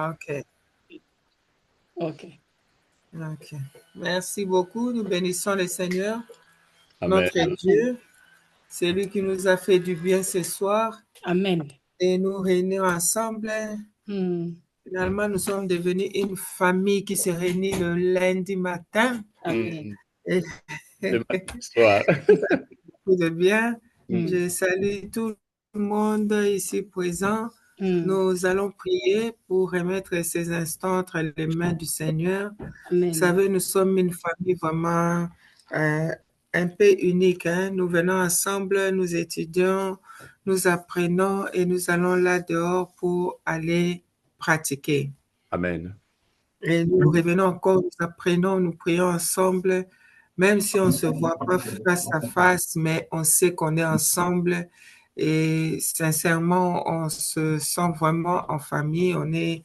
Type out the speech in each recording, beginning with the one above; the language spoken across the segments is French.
OK. OK. OK. Merci beaucoup. Nous bénissons le Seigneur, Amen. notre Dieu. C'est lui qui nous a fait du bien ce soir. Amen. Et nous réunir ensemble. Finalement, nous sommes devenus une famille qui se réunit le lundi matin. Amen. Et Le matin soir. beaucoup de bien. Je salue tout le monde ici présent. Nous allons prier pour remettre ces instants entre les mains du Seigneur. Amen. Vous savez, nous sommes une famille vraiment un peu unique. Hein? Nous venons ensemble, nous étudions, nous apprenons et nous allons là dehors pour aller pratiquer. Amen. Et nous revenons encore, nous apprenons, nous prions ensemble, même si on ne se voit pas face à face, mais on sait qu'on est ensemble. Et sincèrement, on se sent vraiment en famille. On est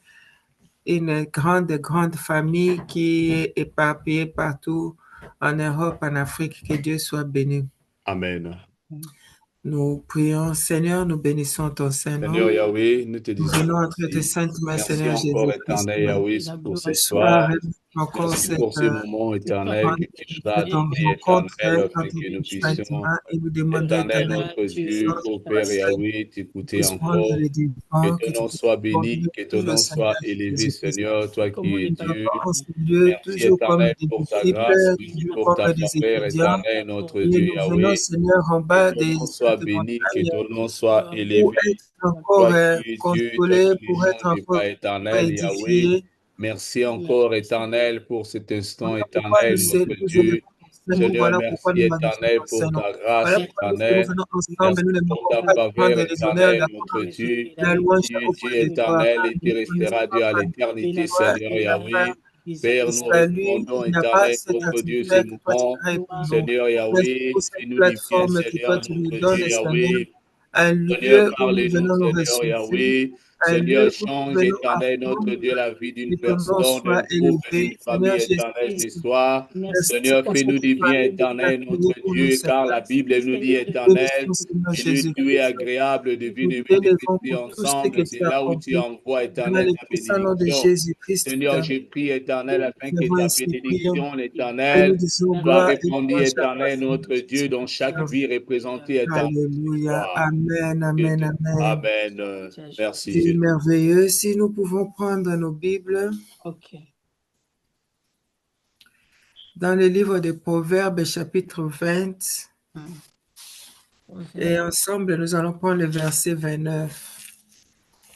une grande famille qui est éparpillée partout en Europe, en Afrique. Que Dieu soit béni. Amen. Nous prions, Seigneur, nous bénissons ton Saint-Nom. Seigneur Yahweh, nous te Nous disons venons entre tes merci. saintes mains, Merci Seigneur encore, Jésus-Christ. éternel Yahweh, pour ce Ce soir. soir, encore Merci pour ce moment éternel que tu nous as ton donné, rencontre éternel, afin entre que nous tes puissions, châtiments et nous demander, éternel, éternel, notre Dieu, ô Père Yahweh, t'écouter puisses prendre encore. les Que divans, que ton tu nom puisses soit béni, former que ton le nom Seigneur soit élevé, Jésus-Christ. Seigneur, toi qui es Dieu. En ce lieu, Merci, toujours comme éternel, des pour ta disciples, grâce, merci toujours pour ta comme des faveur, étudiants. éternel, notre Et Dieu nous venons, Yahweh. Seigneur, en Que bas ton de nom soit cette béni, que montagne ton nom soit pour élevé. être encore Toi qui es Dieu, toi consolés, qui pour ne être changes pas, encore éternel, Yahweh. édifiés. Merci encore, éternel, pour cet instant, Voilà pourquoi éternel, notre nous Dieu. élevons ton Seigneur, Seigneur, voilà pourquoi merci, nous magnifions éternel, ton pour Seigneur. ta grâce, Voilà pourquoi lorsque nous éternel. venons ensemble, Merci nous ne pour manquons ta pas de faveur, prendre les honneurs, éternel, la notre Dieu. la louange, Tu la es Dieu offrande de gloire. éternel et tu Nous resteras connaissons Dieu à pas l'éternité, toi Seigneur et la Yahweh. Père, le nous salut, recommandons, il n'y a pas éternel, cette notre Dieu, ce atmosphère que toi tu moment. crées pour nous. Seigneur Merci Yahweh, pour cette fais-nous du bien, plateforme que toi Seigneur, tu nous notre donnes, Dieu Seigneur. Yahweh. Un Seigneur, lieu où nous parlez-nous, venons nous Seigneur ressourcer. Yahweh. Un Seigneur, lieu où nous change, venons éternel, notre apprendre. Dieu, la vie d'une Que ton nom personne, d'un soit couple, d'une élevé. Seigneur famille, éternel, ce Jésus-Christ. soir. Merci Seigneur, pour ce fais-nous que du tu as bien, déjà éternel, créé notre pour nous, Dieu, car Seigneur. la Bible nous dit, Nous éternel, bénissons, Seigneur il est doux et Jésus-Christ. agréable de Nous vivre et t'élèvons méditer pour tout ce que ensemble. C'est tu as là où tu accompli. envoies, Dans éternel, le ta puissant nom de bénédiction. Jésus-Christ, Seigneur, je prie, éternel, afin nous que avons ta ainsi prions. bénédiction, Et nous l'éternel, disons soit gloire et répandue, louange à toi, éternel, Seigneur notre Dieu, dans chaque Jésus-Christ. vie représentée, éternel, ce Alléluia. soir. Amen, amen, amen. Amen. Merci, Dieu Jésus. merveilleux. Si nous pouvons prendre nos Bibles. OK. Dans le livre des Proverbes, chapitre 20, et ensemble, nous allons prendre le verset 29.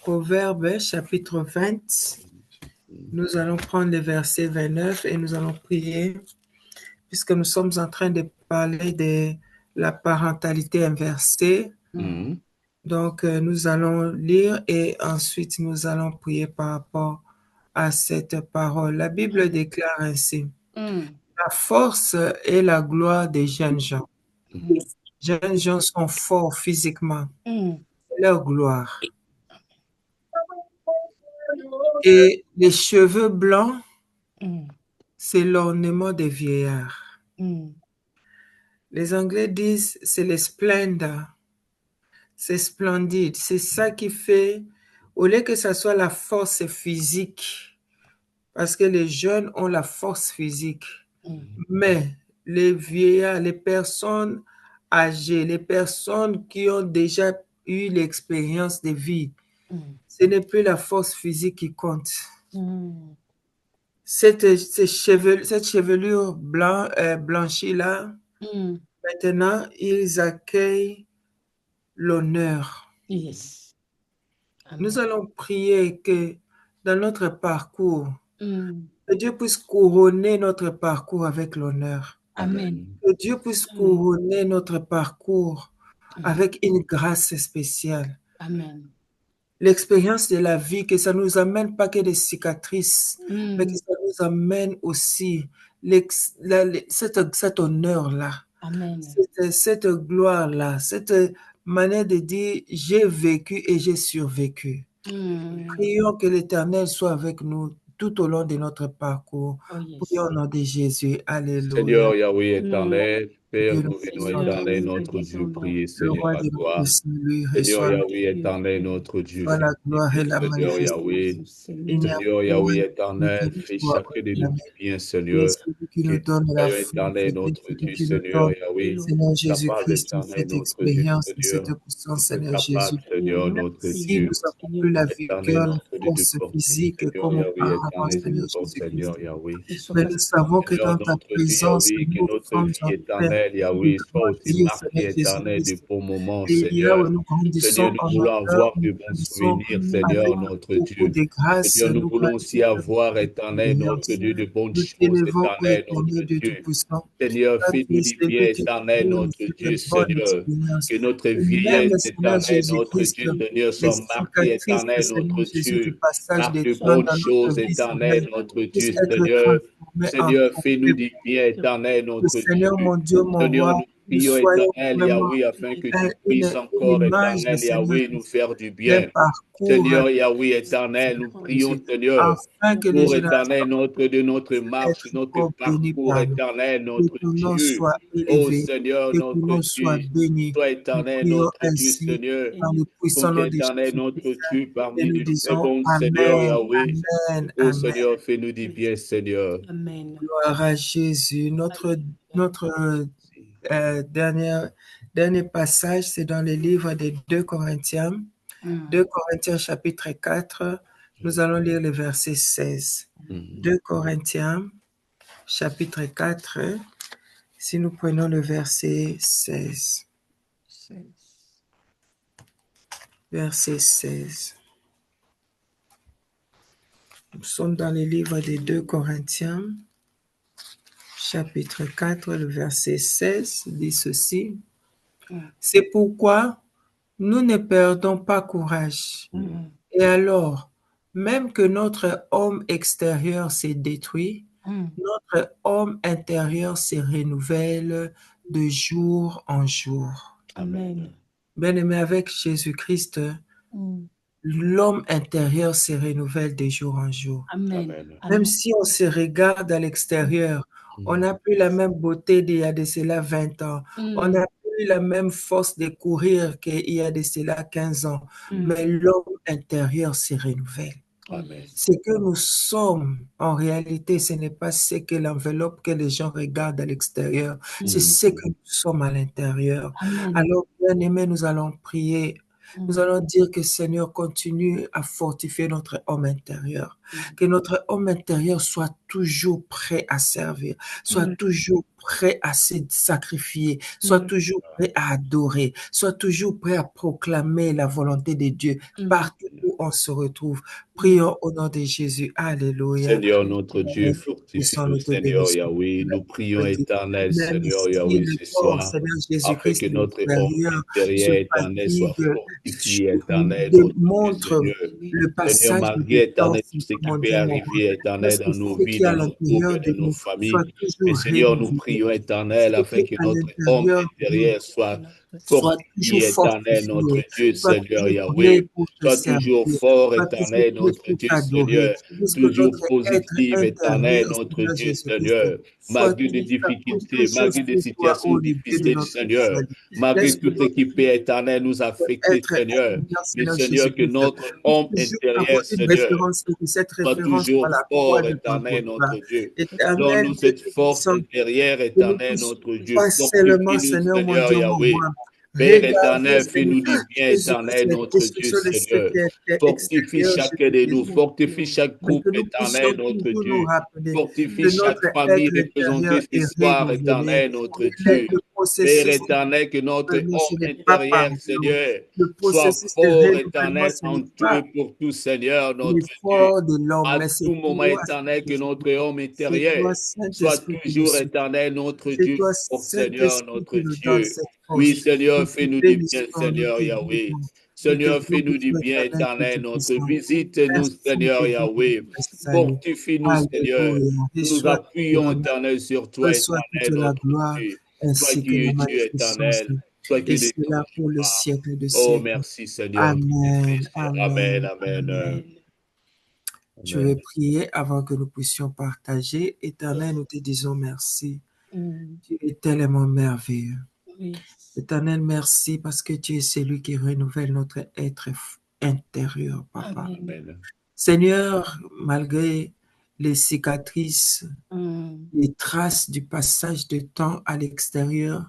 Proverbes, chapitre 20, nous allons prendre le verset 29 et nous allons prier, puisque nous sommes en train de parler de la parentalité inversée. Donc, nous allons lire et ensuite nous allons prier par rapport à cette parole. La Bible déclare ainsi. La force et la gloire des jeunes gens. Les jeunes gens sont forts physiquement. Leur gloire. Et les cheveux blancs, c'est l'ornement des vieillards. Les Anglais disent c'est le splendor. C'est splendide. C'est ça qui fait, au lieu que ça soit la force physique, parce que les jeunes ont la force physique, mais les vieillards, les personnes âgées, les personnes qui ont déjà eu l'expérience de vie, ce n'est plus la force physique qui compte. Cette chevelure blanchie-là, maintenant, ils accueillent l'honneur. Yes. Nous allons prier que dans notre parcours, que Dieu puisse couronner notre parcours avec l'honneur. Amen. Que Dieu puisse couronner notre parcours avec une grâce spéciale. Amen. L'expérience de la vie, que ça ne nous amène pas que des cicatrices, mais que ça nous amène aussi cet honneur-là, cette gloire-là, cette manière de dire « j'ai vécu et j'ai survécu ». Prions que l'Éternel soit avec nous tout au long de notre parcours. Prions au nom de Jésus. Alléluia. Seigneur Yahweh éternel, Père, Dieu nous venons éternel, notre Dieu, prier, le Seigneur, roi à de toi. notre salut, Seigneur reçoit Yahweh, éternel, notre Dieu, la gloire et la Seigneur majesté. Yahweh, Il n'y a Seigneur point Yahweh, de éternel, fais toi, chacun de nous jamais. du bien, Tu es Seigneur. celui qui Que nous nous donne la soyons force, éternel, tu es notre celui Dieu, qui nous Seigneur donne, Yahweh, Seigneur capable Jésus-Christ, éternel, cette notre Dieu, expérience, Seigneur. cette puissance, Tu es Seigneur capable, Jésus. Seigneur, Même notre si Dieu, nous n'avons plus la éternel, vigueur, la notre Dieu, de force porter, physique Seigneur comme Yahweh, auparavant, éternel, de Seigneur force, Jésus-Christ. Seigneur Yahweh. Mais nous savons que Seigneur, dans ta notre Dieu, présence, Yahweh, que nous notre sommes vie en paix. éternelle, Nous Yahweh, soit pouvons aussi dire, marquée Seigneur éternelle de Jésus-Christ, bons moments, et là Seigneur. où nous grandissons Seigneur, nous en voulons hauteur, avoir nous de bons grandissons souvenirs, avec Seigneur, notre beaucoup Dieu. de grâce, Seigneur, nous nous voulons aussi grandissons avec avoir, beaucoup éternel, notre d'expérience. Dieu, de bonnes Nous choses, t'élevons, ô éternel, notre éternel Dieu Dieu. Tout-Puissant. Seigneur, Toi, tu fais-nous es du celui bien, qui éternel, nous notre fait Dieu, de bonnes Seigneur. expériences. Que notre Et même, vieillesse, Seigneur éternel, notre Jésus-Christ, Dieu, Seigneur, les soit marquée, cicatrices, éternel, Seigneur notre Jésus, du Dieu, passage par des de temps bonnes dans notre choses, vie, Seigneur, éternel, notre puisse Dieu, être Seigneur. transformé en Seigneur, fais-nous fruits. du bien, éternel, Que notre Seigneur, Dieu. mon Dieu, mon Seigneur, roi, nous nous prions, soyons éternel, vraiment Yahweh, afin que tu une puisses encore, image, éternel, Seigneur Yahweh, nous Jésus, faire du d'un bien. parcours, Seigneur, Yahweh, éternel, nous prions, Jésus, Seigneur, afin que les pour générations éternel, de notre marche, être notre encore bénis parcours, par nous. éternel, Que notre ton nom Dieu. soit Oh élevé, Seigneur, que ton notre nom soit Dieu, béni. toi Nous éternel, prions notre Dieu, ainsi Seigneur, dans le puissant donc nom de éternel, notre Jésus-Christ. Dieu, Et parmi nous de très disons bons Seigneur, Amen, Yahweh. Amen, Oh Amen. Seigneur, fais-nous du bien, Seigneur. Amen. Gloire à Jésus. Notre dernier passage, c'est dans le livre des 2 Corinthiens. 2 Corinthiens chapitre 4, nous allons lire le verset 16. 2 Corinthiens chapitre 4, si nous prenons le verset 16. Verset 16. Nous sommes dans le livre des 2 Corinthiens, chapitre 4, le verset 16, dit ceci. C'est pourquoi nous ne perdons pas courage. Et alors, même que notre homme extérieur s'est détruit, notre homme intérieur se renouvelle de jour en jour. Amen. Bien-aimé, avec Jésus-Christ, l'homme intérieur se renouvelle de jour en jour. Amen. Même si on se regarde à l'extérieur, on n'a plus la même beauté d'il y a de cela 20 ans. On n'a plus la même force de courir qu'il y a de cela 15 ans. Mais l'homme intérieur se renouvelle. Amen. Ce que nous sommes, en réalité, ce n'est pas ce que l'enveloppe que les gens regardent à l'extérieur. C'est ce que nous sommes à l'intérieur. Alors, bien aimé, nous allons prier. Nous allons dire que Seigneur continue à fortifier notre homme intérieur. Que notre homme intérieur soit toujours prêt à servir, soit toujours prêt à se sacrifier, soit toujours prêt à adorer, soit toujours prêt à proclamer la volonté de Dieu partout où on se retrouve. Prions au nom de Jésus. Alléluia. Seigneur notre Dieu, fortifie-nous, Seigneur Yahweh. Nous prions, éternel Même Seigneur si Yahweh, le ce corps, soir, Seigneur afin Jésus-Christ, que notre homme intérieur, se intérieur, éternel, soit fatigue, fortifié, éternel, notre Dieu, démontre Seigneur. le Seigneur, passage malgré, du temps, éternel, tout ce qui mon peut Dieu, mon roi. arriver, éternel, Parce que dans nos ce vies, qui est à dans nos l'intérieur couples, de dans nos nous familles. soit Mais toujours Seigneur, nous renouvelé. prions, éternel, Ce afin qui est que à notre homme l'intérieur de nous intérieur soit soit toujours fortifié, éternel, notre fortifié, Dieu, soit Seigneur toujours Yahweh. prêt pour te Sois toujours servir, fort, soit toujours éternel, prêt notre pour Dieu, t'adorer, Seigneur. puisque Toujours notre être positive, éternel, intérieur, notre Seigneur Dieu, Jésus-Christ, Seigneur. soit Malgré des toujours faire autre difficultés, chose malgré des pour toi, situations ô le Dieu de difficiles, notre Seigneur. salut. Malgré Laisse que tout ce notre qui peut, éternel, nous affecter, être Seigneur. intérieur, Mais Seigneur Seigneur, que Jésus-Christ, notre puisse homme toujours intérieur, avoir une Seigneur, référence, et que cette soit référence soit toujours la croix fort, de ton éternel, gloire. notre Dieu. Éternel Donne-nous Dieu cette force Tout-Puissant, intérieure, que nous éternel, puissions notre Dieu. pas seulement, Fortifie-nous, Seigneur, mon Seigneur Dieu, mon Yahweh. roi, Père regarder, éternel, fais-nous Seigneur, du bien, Jésus-Christ, éternel, et notre Dieu, sur ce Seigneur. qui est Fortifie extérieur, chacun de nous, Jésus-Christ, fortifie chaque mais que couple, nous puissions éternel, notre toujours nous Dieu. rappeler Fortifie que chaque notre famille être représentée intérieur ce est soir, renouvelé. éternel, notre Le Dieu. Père processus éternel, que notre ce homme n'est pas par intérieur, nous. Seigneur, Le soit processus de fort, renouvellement, éternel, ce en n'est tout pas et pour tout, Seigneur, notre Dieu. l'effort de l'homme, À mais c'est tout moment toi, éternel, que notre Jésus-Christ. homme C'est intérieur toi, soit Saint-Esprit, qui nous toujours soutient. éternel, notre C'est Dieu, toi, fort, Seigneur, Saint-Esprit, notre qui nous donne Dieu. cette Oui, force. Nous Seigneur, te fais-nous du bien, bénissons, nous Seigneur te Yahweh. louons. Nous te Seigneur, fais-nous du glorifions, bien, éternel Dieu éternel, notre Tout-Puissant. visite-nous, Merci, Seigneur Jésus, pour Yahweh. notre salut. Fortifie-nous, Seigneur. Alléluia. Nous nous Reçois tout appuyons, l'honneur, éternel, sur toi, reçois toute éternel, la notre gloire, Dieu. Toi ainsi qui que la es Dieu magnificence. éternel, toi qui Et ne cela changes pour le pas. siècle de Oh, siècle. merci, Seigneur Amen, Jésus-Christ. Amen, amen, amen. amen. Je Amen. vais prier avant que nous puissions partager. Éternel, nous te disons merci. Tu es tellement merveilleux. Oui. Éternel, merci parce que tu es celui qui renouvelle notre être intérieur, Papa. Amen. Seigneur, malgré les cicatrices, les traces du passage de temps à l'extérieur,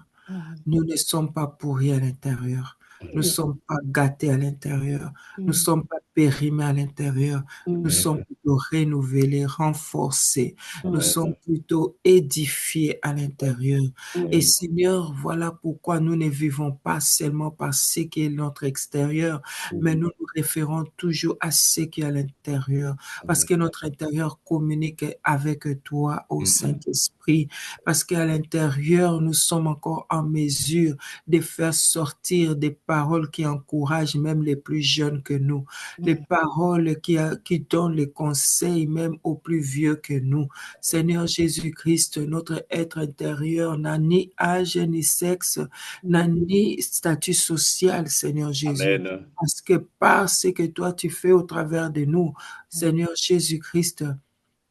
nous ne sommes pas pourris à l'intérieur. Nous ne sommes pas gâtés à l'intérieur. Nous ne sommes pas périmés à l'intérieur. Nous sommes plutôt renouvelés, renforcés. Nous sommes plutôt édifiés à l'intérieur. Et Seigneur, voilà pourquoi nous ne vivons pas seulement par ce qui est notre extérieur, mais nous nous référons toujours à ce qui est à l'intérieur. Parce que notre intérieur communique avec toi, au Saint-Esprit. Parce qu'à l'intérieur, nous sommes encore en mesure de faire sortir des paroles qui encouragent même les plus jeunes que nous, des paroles qui donnent les conseils même aux plus vieux que nous. Seigneur Jésus-Christ, notre être intérieur n'a ni âge, ni sexe, n'a ni statut social, Seigneur Jésus. Amen. Parce que par ce que toi tu fais au travers de nous, Seigneur Jésus-Christ,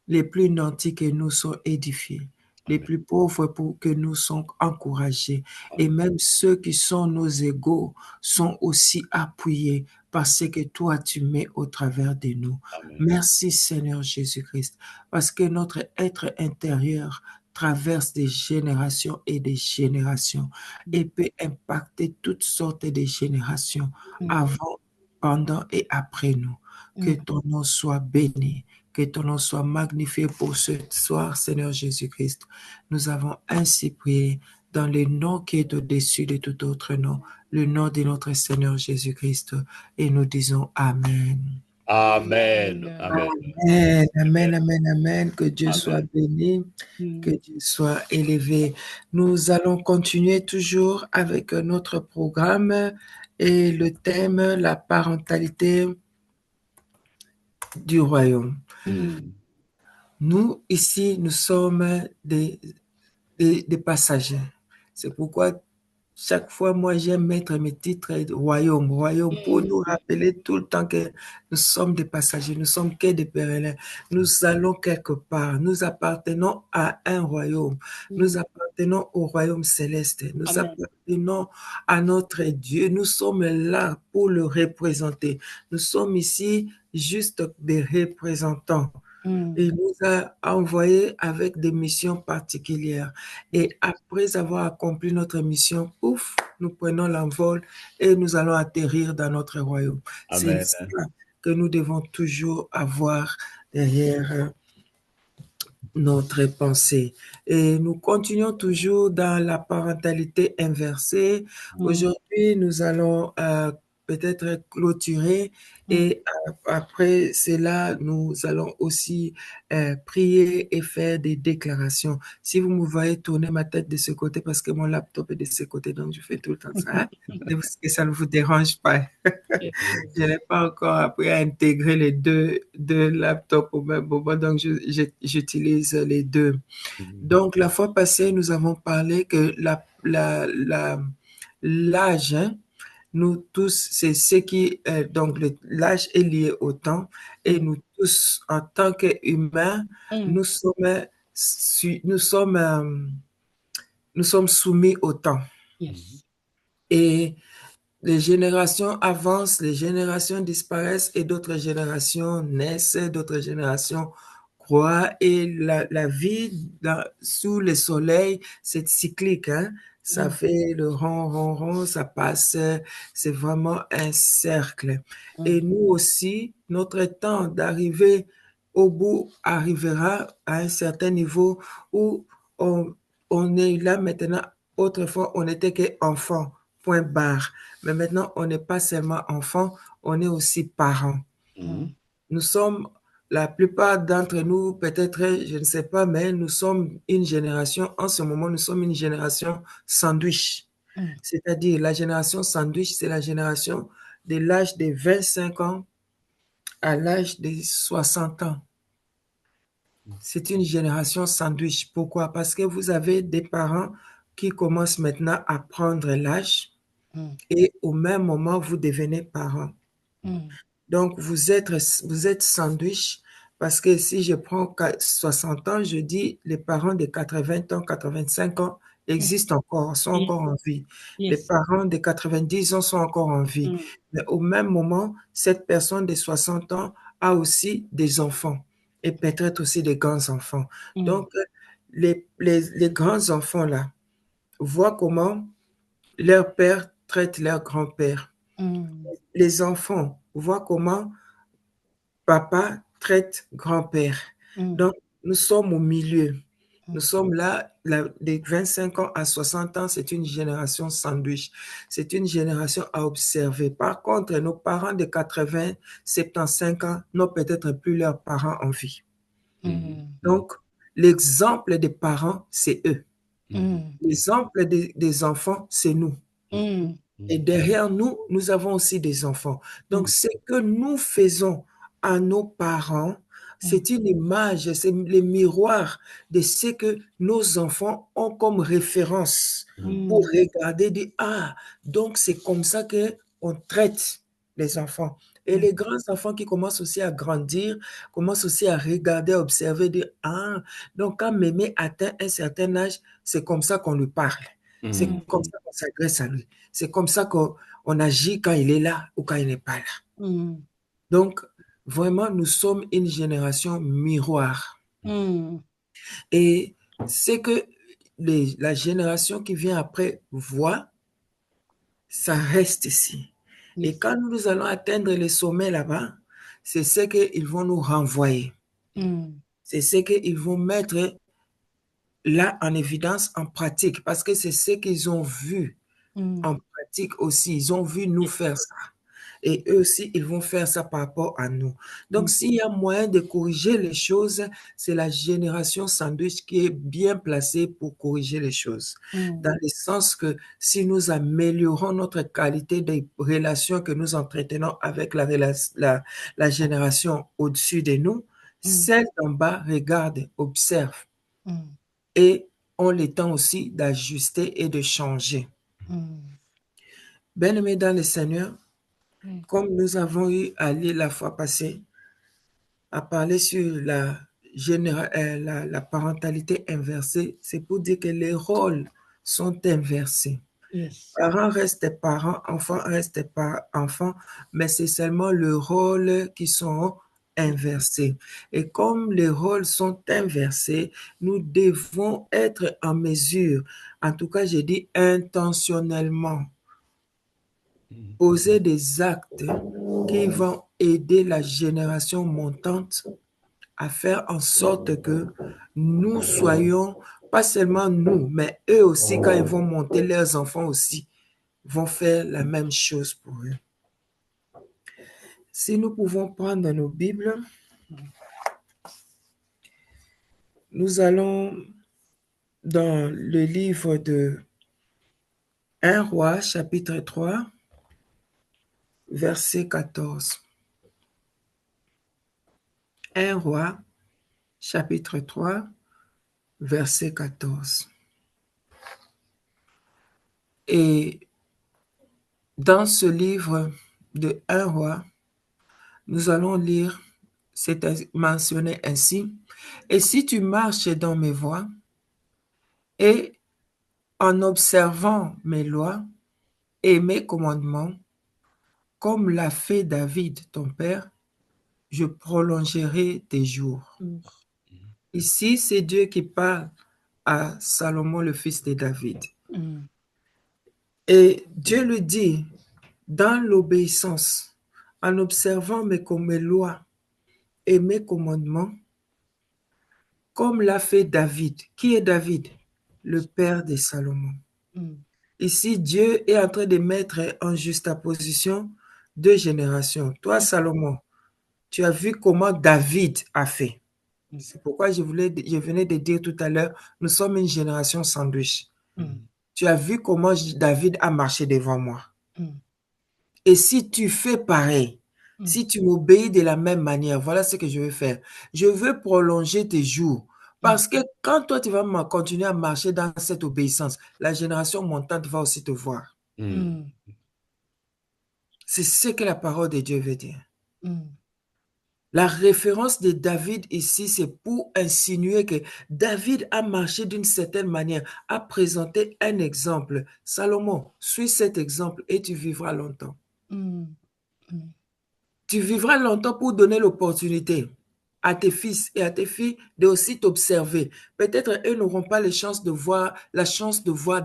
les plus nantis que nous sont édifiés. Les plus pauvres pour que nous sommes encouragés. Et même ceux qui sont nos égaux sont aussi appuyés par ce que toi tu mets au travers de nous. Amen. Merci Seigneur Jésus-Christ, parce que notre être intérieur traverse des générations et des générations et peut impacter toutes sortes de générations avant, pendant et après nous. Que ton nom soit béni. Que ton nom soit magnifié pour ce soir, Seigneur Jésus-Christ. Nous avons ainsi prié dans le nom qui est au-dessus de tout autre nom, le nom de notre Seigneur Jésus-Christ. Et nous disons Amen. Amen. Amen. Amen, amen, amen, amen. Que Dieu Amen. soit béni, que Dieu soit élevé. Nous allons continuer toujours avec notre programme et le thème, la parentalité du royaume. Nous, ici, nous sommes des passagers. C'est pourquoi chaque fois, moi, j'aime mettre mes titres royaume, royaume, pour nous rappeler tout le temps que nous sommes des passagers, nous sommes que des pèlerins. Nous allons quelque part, nous appartenons à un royaume, nous appartenons au royaume céleste, nous appartenons à notre Dieu, nous sommes là pour le représenter. Nous sommes ici juste des représentants. Il nous a envoyés avec des missions particulières. Et après avoir accompli notre mission, ouf, nous prenons l'envol et nous allons atterrir dans notre royaume. C'est ça que nous devons toujours avoir derrière notre pensée. Et nous continuons toujours dans la parentalité inversée. Aujourd'hui, nous allons peut-être clôturer et après cela, nous allons aussi prier et faire des déclarations. Si vous me voyez tourner ma tête de ce côté parce que mon laptop est de ce côté, donc je fais tout le temps ça. Que ça ne vous dérange pas. Je n'ai pas encore appris à intégrer les deux laptops au même moment, donc j'utilise les deux. Donc, la fois passée, nous avons parlé que l'âge, hein, nous tous, c'est ce qui, donc l'âge est lié au temps et nous tous, en tant qu'humains, nous sommes soumis au temps. Et les générations avancent, les générations disparaissent et d'autres générations naissent, d'autres générations croient. Et la vie sous le soleil, c'est cyclique, hein? Ça fait le rond, rond, rond, ça passe. C'est vraiment un cercle. Et nous aussi, notre temps d'arriver au bout arrivera à un certain niveau où on est là maintenant. Autrefois, on n'était qu'enfant, point barre. Mais maintenant, on n'est pas seulement enfant, on est aussi parents. Nous sommes, la plupart d'entre nous, peut-être, je ne sais pas, mais nous sommes une génération, en ce moment, nous sommes une génération sandwich. C'est-à-dire, la génération sandwich, c'est la génération de l'âge de 25 ans à l'âge de 60 ans. C'est une génération sandwich. Pourquoi? Parce que vous avez des parents qui commencent maintenant à prendre l'âge et au même moment, vous devenez parents. Donc, vous êtes sandwich, Parce que si je prends 60 ans, je dis les parents de 80 ans, 85 ans existent encore, sont encore en vie. Les Yes. parents de 90 ans sont encore en vie. Mais au même moment, cette personne de 60 ans a aussi des enfants et peut-être aussi des grands-enfants. Donc, les grands-enfants là voient comment leur père traite leur grand-père. Les enfants voient comment papa traite grand-père. Donc, nous sommes au milieu. Nous sommes là, des 25 ans à 60 ans, c'est une génération sandwich. C'est une génération à observer. Par contre, nos parents de 80, 75 ans n'ont peut-être plus leurs parents en vie. Donc, l'exemple des parents, c'est eux. L'exemple des enfants, c'est nous. Et derrière nous, nous avons aussi des enfants. Donc, ce que nous faisons à nos parents, c'est une image, c'est les miroirs de ce que nos enfants ont comme référence pour regarder, dire, ah, donc c'est comme ça qu'on traite les enfants. Et les grands enfants qui commencent aussi à grandir, commencent aussi à regarder, à observer, dire, ah, donc quand mémé atteint un certain âge, c'est comme ça qu'on lui parle. C'est comme ça qu'on s'adresse à lui. C'est comme ça qu'on agit quand il est là ou quand il n'est pas là. Donc, vraiment, nous sommes une génération miroir. Et c'est que la génération qui vient après voit, ça reste ici. Et quand nous allons atteindre les sommets là-bas, c'est ce qu'ils vont nous renvoyer. C'est ce qu'ils vont mettre là en évidence, en pratique, parce que c'est ce qu'ils ont vu en pratique aussi. Ils ont vu nous faire ça. Et eux aussi, ils vont faire ça par rapport à nous. Donc, s'il y a moyen de corriger les choses, c'est la génération sandwich qui est bien placée pour corriger les choses. Dans le sens que si nous améliorons notre qualité des relations que nous entretenons avec la génération au-dessus de nous, celle d'en bas regarde, observe et ont le temps aussi d'ajuster et de changer. Bien-aimés dans le Seigneur, comme nous avons eu à lire la fois passée, à parler sur la parentalité inversée, c'est pour dire que les rôles sont inversés. Parents restent parents, enfants restent enfants, mais c'est seulement le rôle qui sont inversés. Et comme les rôles sont inversés, nous devons être en mesure, en tout cas, j'ai dit intentionnellement, poser des actes qui vont aider la génération montante à faire en sorte que nous soyons, pas seulement nous, mais eux aussi, quand ils vont monter, leurs enfants aussi vont faire la même chose pour eux. Si nous pouvons prendre nos Bibles, nous allons dans le livre de 1 Roi, chapitre 3, verset 14. 1 Roi, chapitre 3, verset 14. Et dans ce livre de 1 Roi, nous allons lire, c'est mentionné ainsi, « Et si tu marches dans mes voies et en observant mes lois et mes commandements, comme l'a fait David, ton père, je prolongerai tes jours. » Ici, c'est Dieu qui parle à Salomon, le fils de David. Et Dieu lui dit, dans l'obéissance, en observant mes lois et mes commandements, comme l'a fait David. Qui est David? Le père de Salomon. Ici, Dieu est en train de mettre en juxtaposition deux générations. Toi, Salomon, tu as vu comment David a fait. C'est pourquoi je venais de dire tout à l'heure, nous sommes une génération sandwich. Tu as vu comment David a marché devant moi. Et si tu fais pareil, si tu m'obéis de la même manière, voilà ce que je veux faire. Je veux prolonger tes jours. Parce que quand toi, tu vas continuer à marcher dans cette obéissance, la génération montante va aussi te voir. C'est ce que la parole de Dieu veut dire. La référence de David ici, c'est pour insinuer que David a marché d'une certaine manière, a présenté un exemple. Salomon, suis cet exemple et tu vivras longtemps. Tu vivras longtemps pour donner l'opportunité à tes fils et à tes filles de aussi t'observer. Peut-être eux n'auront pas la chance de voir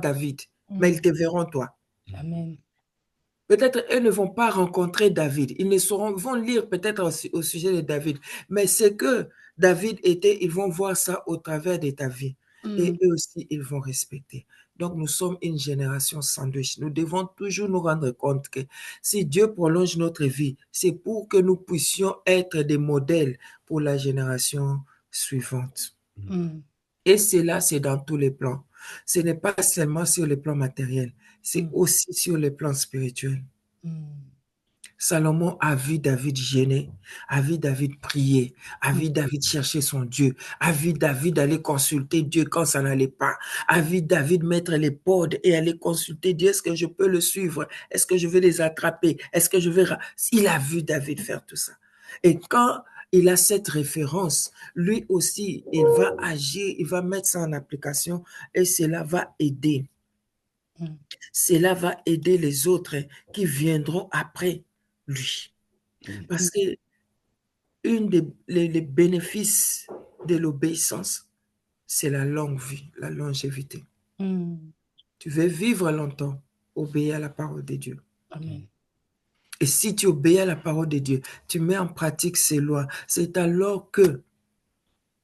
David, mais ils te verront toi. Amen. Peut-être eux ne vont pas rencontrer David. Ils ne sauront, vont lire peut-être au sujet de David. Mais ce que David était, ils vont voir ça au travers de ta vie. Et eux aussi, ils vont respecter. Donc, nous sommes une génération sandwich. Nous devons toujours nous rendre compte que si Dieu prolonge notre vie, c'est pour que nous puissions être des modèles pour la génération suivante. Et cela, c'est dans tous les plans. Ce n'est pas seulement sur le plan matériel, c'est aussi sur le plan spirituel. Salomon a vu David gêner, a vu David prier, a vu David chercher son Dieu, a vu David aller consulter Dieu quand ça n'allait pas, a vu David mettre les cordes et aller consulter Dieu. Est-ce que je peux le suivre? Est-ce que je vais les attraper? Est-ce que je vais... Il a vu David faire tout ça. Et quand il a cette référence, lui aussi, il va agir, il va mettre ça en application et cela va aider. Cela va aider les autres qui viendront après lui. Parce que les bénéfices de l'obéissance, c'est la longue vie, la longévité. Tu veux vivre longtemps, obéis à la parole de Dieu. Amen. Et si tu obéis à la parole de Dieu, tu mets en pratique ses lois, c'est alors que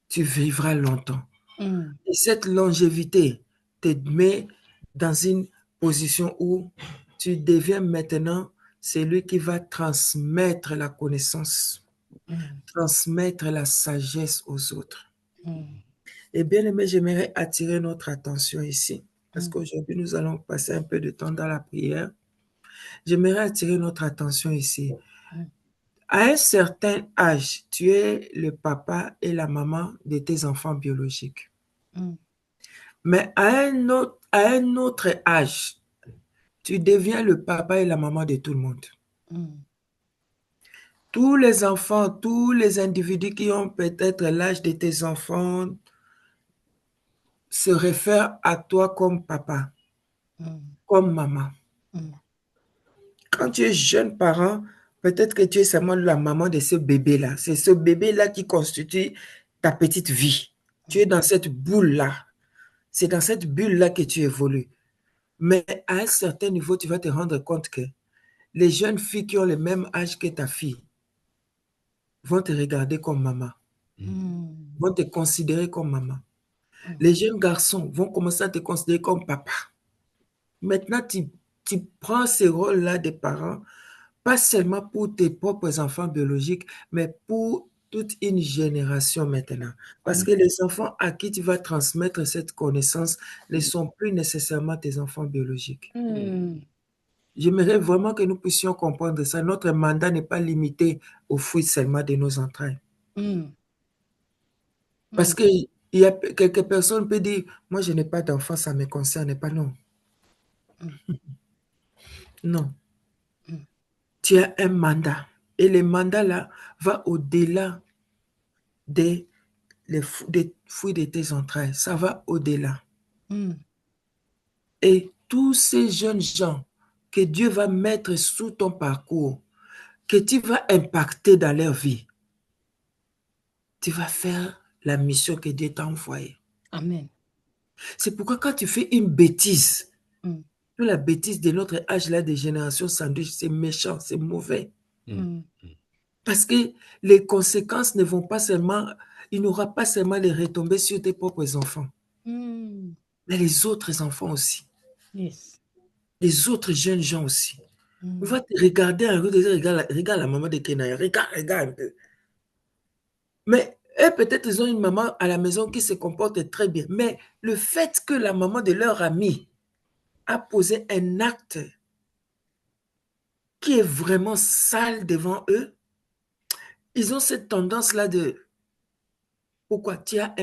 tu vivras longtemps. Et cette longévité te met dans une position où tu deviens maintenant celui qui va transmettre la connaissance, transmettre la sagesse aux autres. Et bien aimé, j'aimerais attirer notre attention ici, parce qu'aujourd'hui, nous allons passer un peu de temps dans la prière. J'aimerais attirer notre attention ici. À un certain âge, tu es le papa et la maman de tes enfants biologiques. Mais à un autre âge, tu deviens le papa et la maman de tout le monde. Tous les enfants, tous les individus qui ont peut-être l'âge de tes enfants se réfèrent à toi comme papa, comme maman. Quand tu es jeune parent, peut-être que tu es seulement la maman de ce bébé-là. C'est ce bébé-là qui constitue ta petite vie. Tu es dans cette boule-là. C'est dans cette bulle-là que tu évolues. Mais à un certain niveau, tu vas te rendre compte que les jeunes filles qui ont le même âge que ta fille vont te regarder comme maman, vont te considérer comme maman. Les jeunes garçons vont commencer à te considérer comme papa. Maintenant, tu prends ce rôle-là de parents, pas seulement pour tes propres enfants biologiques, mais pour toute une génération maintenant. Parce que les enfants à qui tu vas transmettre cette connaissance ne sont plus nécessairement tes enfants biologiques. J'aimerais vraiment que nous puissions comprendre ça. Notre mandat n'est pas limité aux fruits seulement de nos entrailles. Parce qu'il y a quelques personnes qui peuvent dire, moi je n'ai pas d'enfant, ça ne me concerne pas. Non. Non. Tu as un mandat. Et le mandat là va au-delà des fruits de tes entrailles. Ça va au-delà. Et tous ces jeunes gens que Dieu va mettre sous ton parcours, que tu vas impacter dans leur vie, tu vas faire la mission que Dieu t'a envoyée. Amen. C'est pourquoi quand tu fais une bêtise, la bêtise de notre âge là, des générations sandwich, c'est méchant, c'est mauvais. Parce que les conséquences ne vont pas seulement, il n'aura pas seulement les retombées sur tes propres enfants, mais les autres enfants aussi. Yes. Les autres jeunes gens aussi. On va te regarder un peu, regarde la maman de Kenaya, regarde un peu. Mais eux, peut-être, ils ont une maman à la maison qui se comporte très bien. Mais le fait que la maman de leur ami a posé un acte qui est vraiment sale devant eux, ils ont cette tendance-là de pourquoi tu as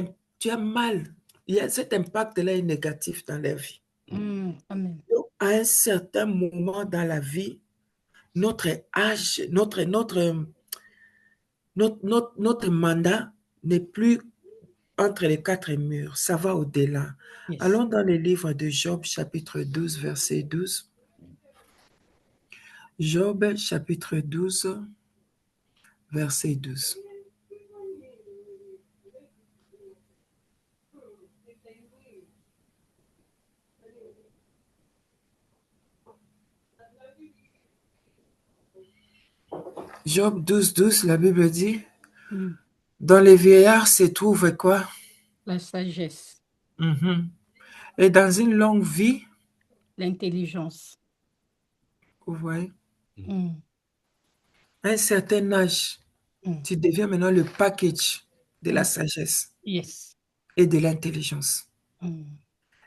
mal. Il y a cet impact-là est négatif dans leur vie. Amen. Donc, à un certain moment dans la vie, notre âge, notre mandat n'est plus entre les quatre murs, ça va au-delà. Yes. Allons dans le livre de Job, chapitre 12, verset 12. Job, chapitre 12, verset 12. Job 12, 12, la Bible dit, dans les vieillards se trouve quoi? La sagesse. Et dans une longue vie, l'intelligence. Vous voyez? À un certain âge, tu deviens maintenant le package de la sagesse Yes. et de l'intelligence.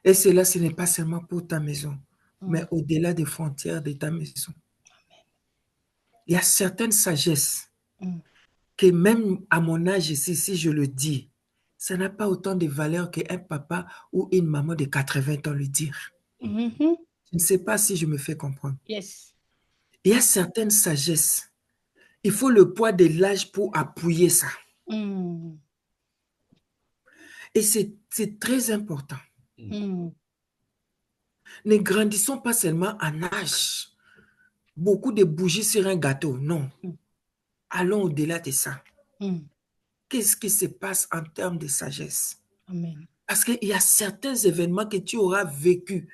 Et cela, ce n'est pas seulement pour ta maison, mais au-delà des frontières de ta maison. Il y a certaines sagesses que même à mon âge ici, si je le dis, ça n'a pas autant de valeur qu'un papa ou une maman de 80 ans le dire. Je ne sais pas si je me fais comprendre. Yes. Il y a certaines sagesses. Il faut le poids de l'âge pour appuyer ça. Et c'est très important. Ne grandissons pas seulement en âge. Beaucoup de bougies sur un gâteau. Non. Allons au-delà de ça. Qu'est-ce qui se passe en termes de sagesse? Amen. Parce qu'il y a certains événements que tu auras vécu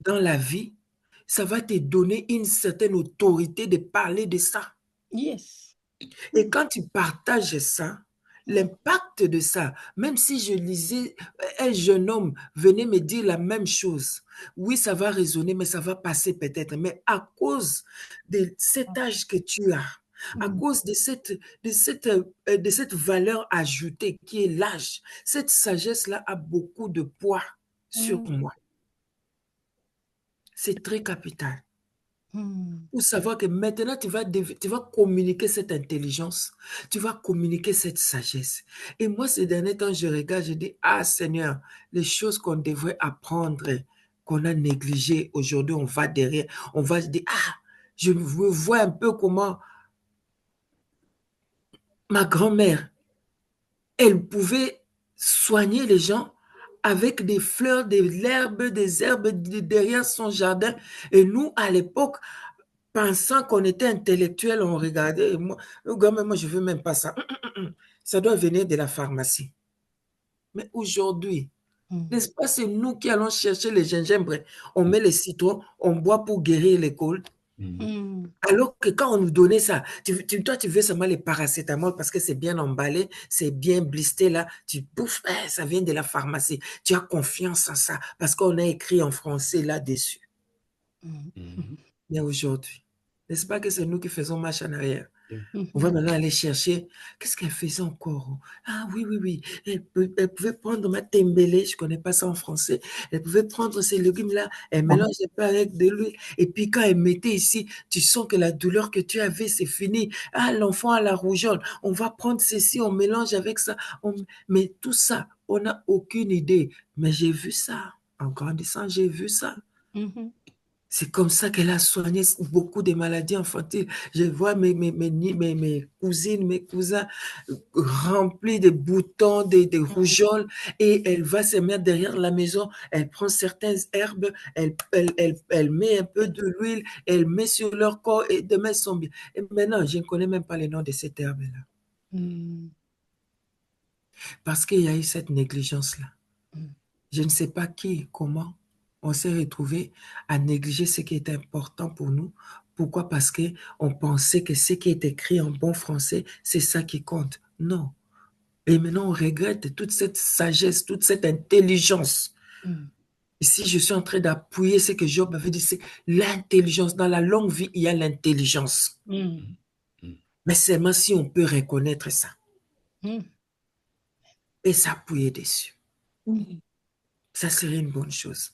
dans la vie. Ça va te donner une certaine autorité de parler de ça. Yes. Et quand tu partages ça, l'impact de ça, même si je lisais, un jeune homme venait me dire la même chose. Oui, ça va résonner, mais ça va passer peut-être. Mais à cause de cet âge que tu as, à cause de cette valeur ajoutée qui est l'âge, cette sagesse-là a beaucoup de poids sur moi. C'est très capital. Pour savoir que maintenant, tu vas communiquer cette intelligence, tu vas communiquer cette sagesse. Et moi, ces derniers temps, je regarde, je dis, ah Seigneur, les choses qu'on devrait apprendre, qu'on a négligées, aujourd'hui, on va derrière, on va se dire, ah, je me vois un peu comment ma grand-mère, elle pouvait soigner les gens avec des fleurs, de l'herbe, des herbes derrière son jardin. Et nous, à l'époque, pensant qu'on était intellectuel, on regardait. Moi, je ne veux même pas ça. Ça doit venir de la pharmacie. Mais aujourd'hui, n'est-ce pas, c'est nous qui allons chercher les gingembre. On met les citrons, on boit pour guérir les cols. Alors que quand on nous donnait ça, toi, tu veux seulement les paracétamol parce que c'est bien emballé, c'est bien blisté là. Tu bouffes, ça vient de la pharmacie. Tu as confiance en ça parce qu'on a écrit en français là-dessus. Mais aujourd'hui, n'est-ce pas que c'est nous qui faisons marche en arrière? On va maintenant aller chercher. Qu'est-ce qu'elle faisait encore? Ah oui, oui, oui. Elle pouvait prendre ma tembélé, je ne connais pas ça en français. Elle pouvait prendre ces légumes-là, elle mélangeait pas avec de l'huile. Et puis quand elle mettait ici, tu sens que la douleur que tu avais, c'est fini. Ah, l'enfant a la rougeole. On va prendre ceci, on mélange avec ça. Mais tout ça, on n'a aucune idée. Mais j'ai vu ça. En grandissant, j'ai vu ça. C'est comme ça qu'elle a soigné beaucoup de maladies infantiles. Je vois mes cousines, mes cousins remplis de boutons, de rougeoles, et elle va se mettre derrière la maison, elle prend certaines herbes, elle met un peu de l'huile, elle met sur leur corps, et demain elles sont bien. Et maintenant, je ne connais même pas les noms de cette herbe-là. Parce qu'il y a eu cette négligence-là. Je ne sais pas qui, comment, on s'est retrouvé à négliger ce qui est important pour nous. Pourquoi? Parce qu'on pensait que ce qui est écrit en bon français, c'est ça qui compte. Non. Et maintenant, on regrette toute cette sagesse, toute cette intelligence. Ici, je suis en train d'appuyer ce que Job avait dit, c'est l'intelligence. Dans la longue vie, il y a l'intelligence. Mais seulement si on peut reconnaître ça. Et s'appuyer dessus. Ça serait une bonne chose.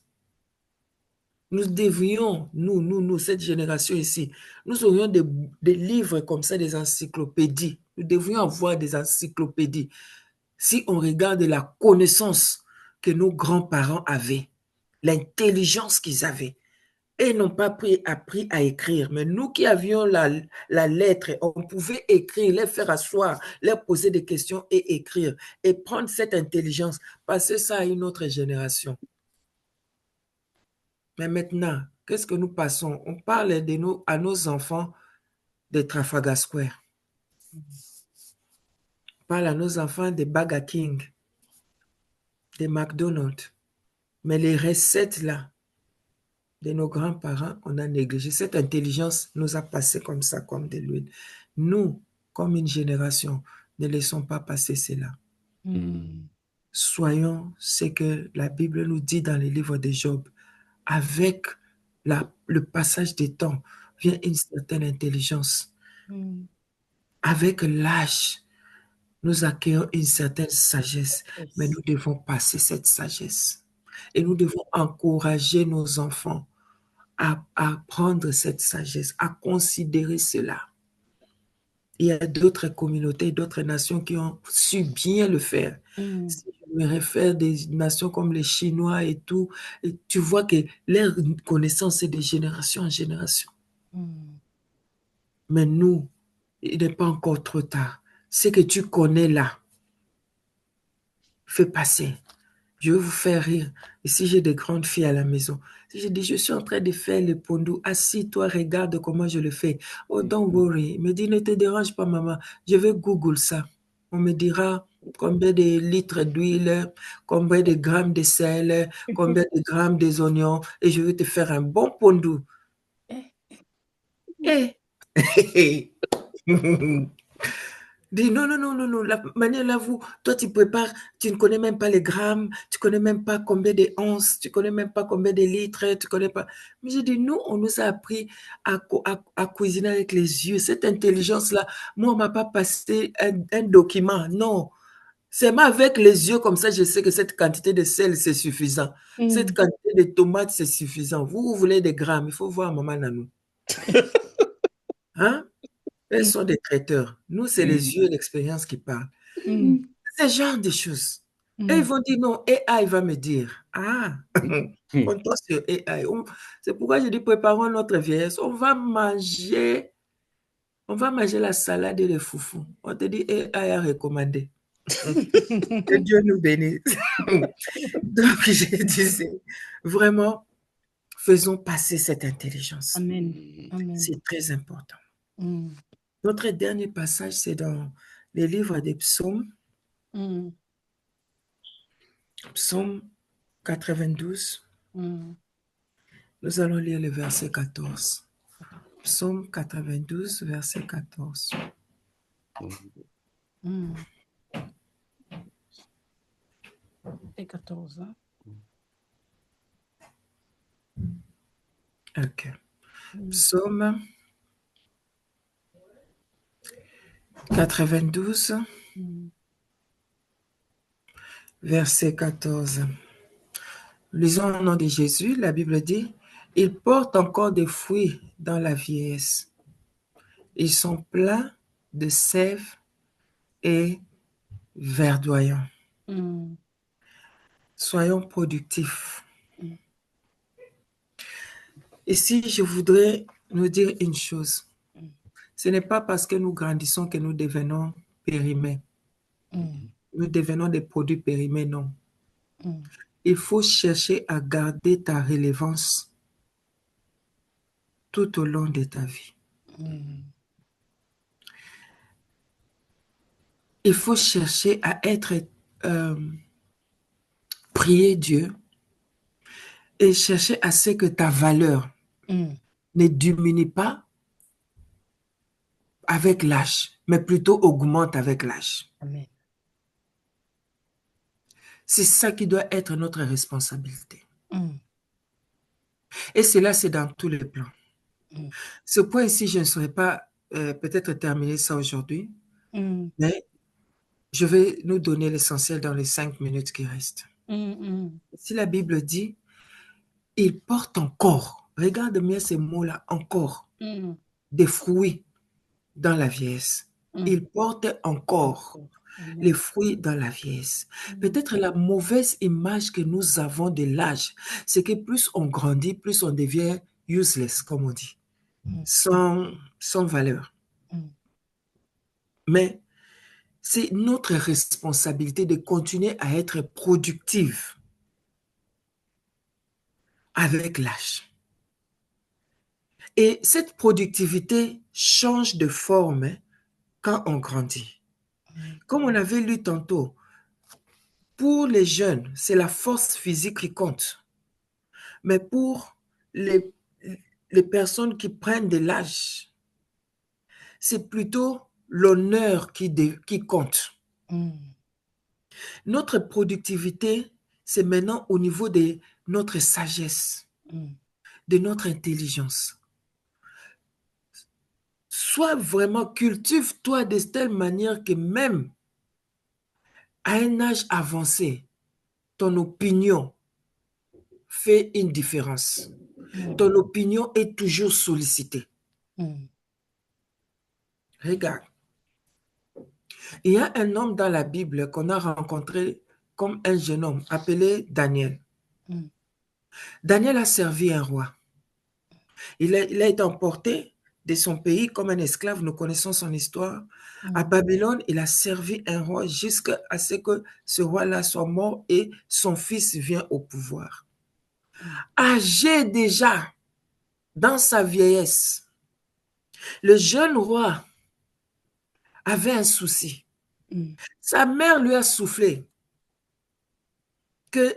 Nous devrions, nous, cette génération ici, nous aurions des livres comme ça, des encyclopédies. Nous devrions avoir des encyclopédies. Si on regarde la connaissance que nos grands-parents avaient, l'intelligence qu'ils avaient, et n'ont pas appris à écrire. Mais nous qui avions la lettre, on pouvait écrire, les faire asseoir, leur poser des questions et écrire. Et prendre cette intelligence, passer ça à une autre génération. Mais maintenant, qu'est-ce que nous passons? On parle à nos enfants de Trafalgar Square. On parle à nos enfants de Burger King, de McDonald's. Mais les recettes là, de nos grands-parents, on a négligé. Cette intelligence nous a passé comme ça, comme de l'huile. Nous, comme une génération, ne laissons pas passer cela. Soyons ce que la Bible nous dit dans les livres de Job. Avec le passage des temps vient une certaine intelligence. Avec l'âge, nous accueillons une certaine sagesse, mais nous devons passer cette sagesse. Et nous devons encourager nos enfants à prendre cette sagesse, à considérer cela. Il y a d'autres communautés, d'autres nations qui ont su bien le faire. Si je me réfère des nations comme les Chinois et tout, et tu vois que leur connaissance est de génération en génération. Mais nous, il n'est pas encore trop tard. Ce que tu connais là, fais passer. Je vais vous faire rire. Ici, j'ai des grandes filles à la maison. Si je dis, je suis en train de faire le pondou, assis-toi, regarde comment je le fais. Oh, don't worry. Il me dit, ne te dérange pas, maman. Je vais Google ça. On me dira combien de litres d'huile, combien de grammes de sel, combien de grammes des oignons, et je vais te faire un bon pondou. Dis non, la manière là, toi tu prépares, tu ne connais même pas les grammes, tu connais même pas combien de onces, tu connais même pas combien de litres, tu connais pas. Mais je dis, nous, on nous a appris à cuisiner avec les yeux. Cette intelligence-là, moi, on m'a pas passé un document, non. C'est moi avec les yeux comme ça, je sais que cette quantité de sel, c'est suffisant. Cette quantité de tomates, c'est suffisant. Vous voulez des grammes, il faut voir Maman Nanou. Hein? Elles sont des traiteurs. Nous, c'est les yeux et l'expérience qui parlent. Ce genre de choses. Et ils vont dire non, AI va me dire. Ah, comptons sur AI. C'est pourquoi je dis préparons notre vieillesse. On va manger la salade et le foufou. On te dit AI a recommandé. Que Dieu nous bénisse. Donc, je disais, vraiment, faisons passer cette intelligence. Amen. C'est très important. Notre dernier passage, c'est dans les livres des psaumes. Psaume 92. Nous allons lire le verset 14. Psaume 92, verset 14. Et 14, hein? Ok. Psaume 92, verset 14. Lisons au nom de Jésus, la Bible dit, « Ils portent encore des fruits dans la vieillesse. Ils sont pleins de sève et verdoyants. » Soyons productifs. Ici, je voudrais nous dire une chose. Ce n'est pas parce que nous grandissons que nous devenons périmés. Nous devenons des produits périmés, non. Il faut chercher à garder ta relevance tout au long de ta vie. Il faut chercher à être, prier Dieu et chercher à ce que ta valeur ne diminue pas avec l'âge, mais plutôt augmente avec l'âge. Amen. C'est ça qui doit être notre responsabilité. Et cela, c'est dans tous les plans. Ce point-ci, je ne saurais pas peut-être terminer ça aujourd'hui, mais je vais nous donner l'essentiel dans les 5 minutes qui restent. Si la Bible dit, il porte encore, regarde bien ces mots-là, encore, des fruits dans la vieillesse. Il porte encore les fruits dans la vieillesse. Peut-être la mauvaise image que nous avons de l'âge, c'est que plus on grandit, plus on devient useless, comme on dit, sans valeur. Mais c'est notre responsabilité de continuer à être productive avec l'âge. Et cette productivité change de forme quand on grandit. Comme on avait lu tantôt, pour les jeunes, c'est la force physique qui compte. Mais pour les personnes qui prennent de l'âge, c'est plutôt l'honneur qui compte. Notre productivité, c'est maintenant au niveau de notre sagesse, de notre intelligence. Sois vraiment, cultive-toi de telle manière que même à un âge avancé, ton opinion fait une différence. Ton opinion est toujours sollicitée. Regarde, il y a un homme dans la Bible qu'on a rencontré comme un jeune homme appelé Daniel. Daniel a servi un roi. Il a été emporté de son pays comme un esclave, nous connaissons son histoire. À Babylone, il a servi un roi jusqu'à ce que ce roi-là soit mort et son fils vienne au pouvoir. Âgé déjà, dans sa vieillesse, le jeune roi avait un souci. Sa mère lui a soufflé qu'il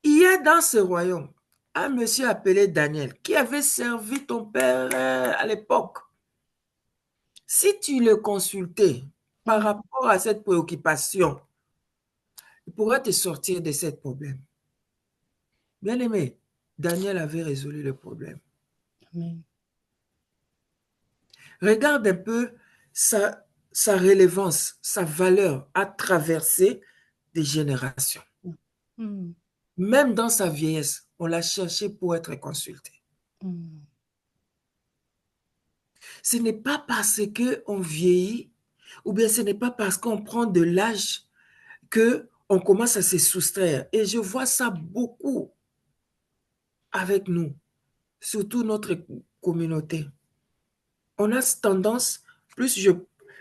y a dans ce royaume un monsieur appelé Daniel qui avait servi ton père à l'époque. Si tu le consultais par rapport à cette préoccupation, il pourrait te sortir de ce problème. Bien aimé, Daniel avait résolu le problème. Amen. Regarde un peu sa relevance, sa valeur à traverser des générations. Même dans sa vieillesse, on l'a cherché pour être consulté. Ce n'est pas parce qu'on vieillit, ou bien ce n'est pas parce qu'on prend de l'âge qu'on commence à se soustraire. Et je vois ça beaucoup avec nous, surtout notre communauté. On a cette tendance, plus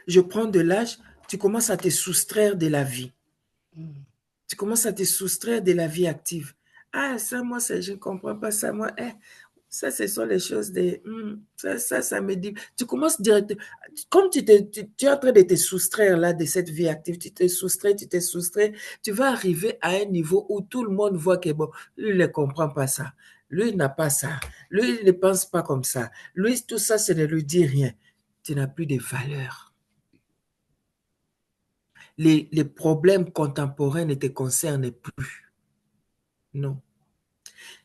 je prends de l'âge, tu commences à te soustraire de la vie. Tu commences à te soustraire de la vie active. Ah, ça, moi, je ne comprends pas ça. Moi, ça, ce sont les choses de... ça me dit... Tu commences directement... Comme tu es en train de te soustraire là de cette vie active, tu te soustrais, tu vas arriver à un niveau où tout le monde voit que, bon, lui, il ne comprend pas ça. Lui, il n'a pas ça. Lui, il ne pense pas comme ça. Lui, tout ça, ça ne lui dit rien. Tu n'as plus de valeur. Les problèmes contemporains ne te concernent plus. Non.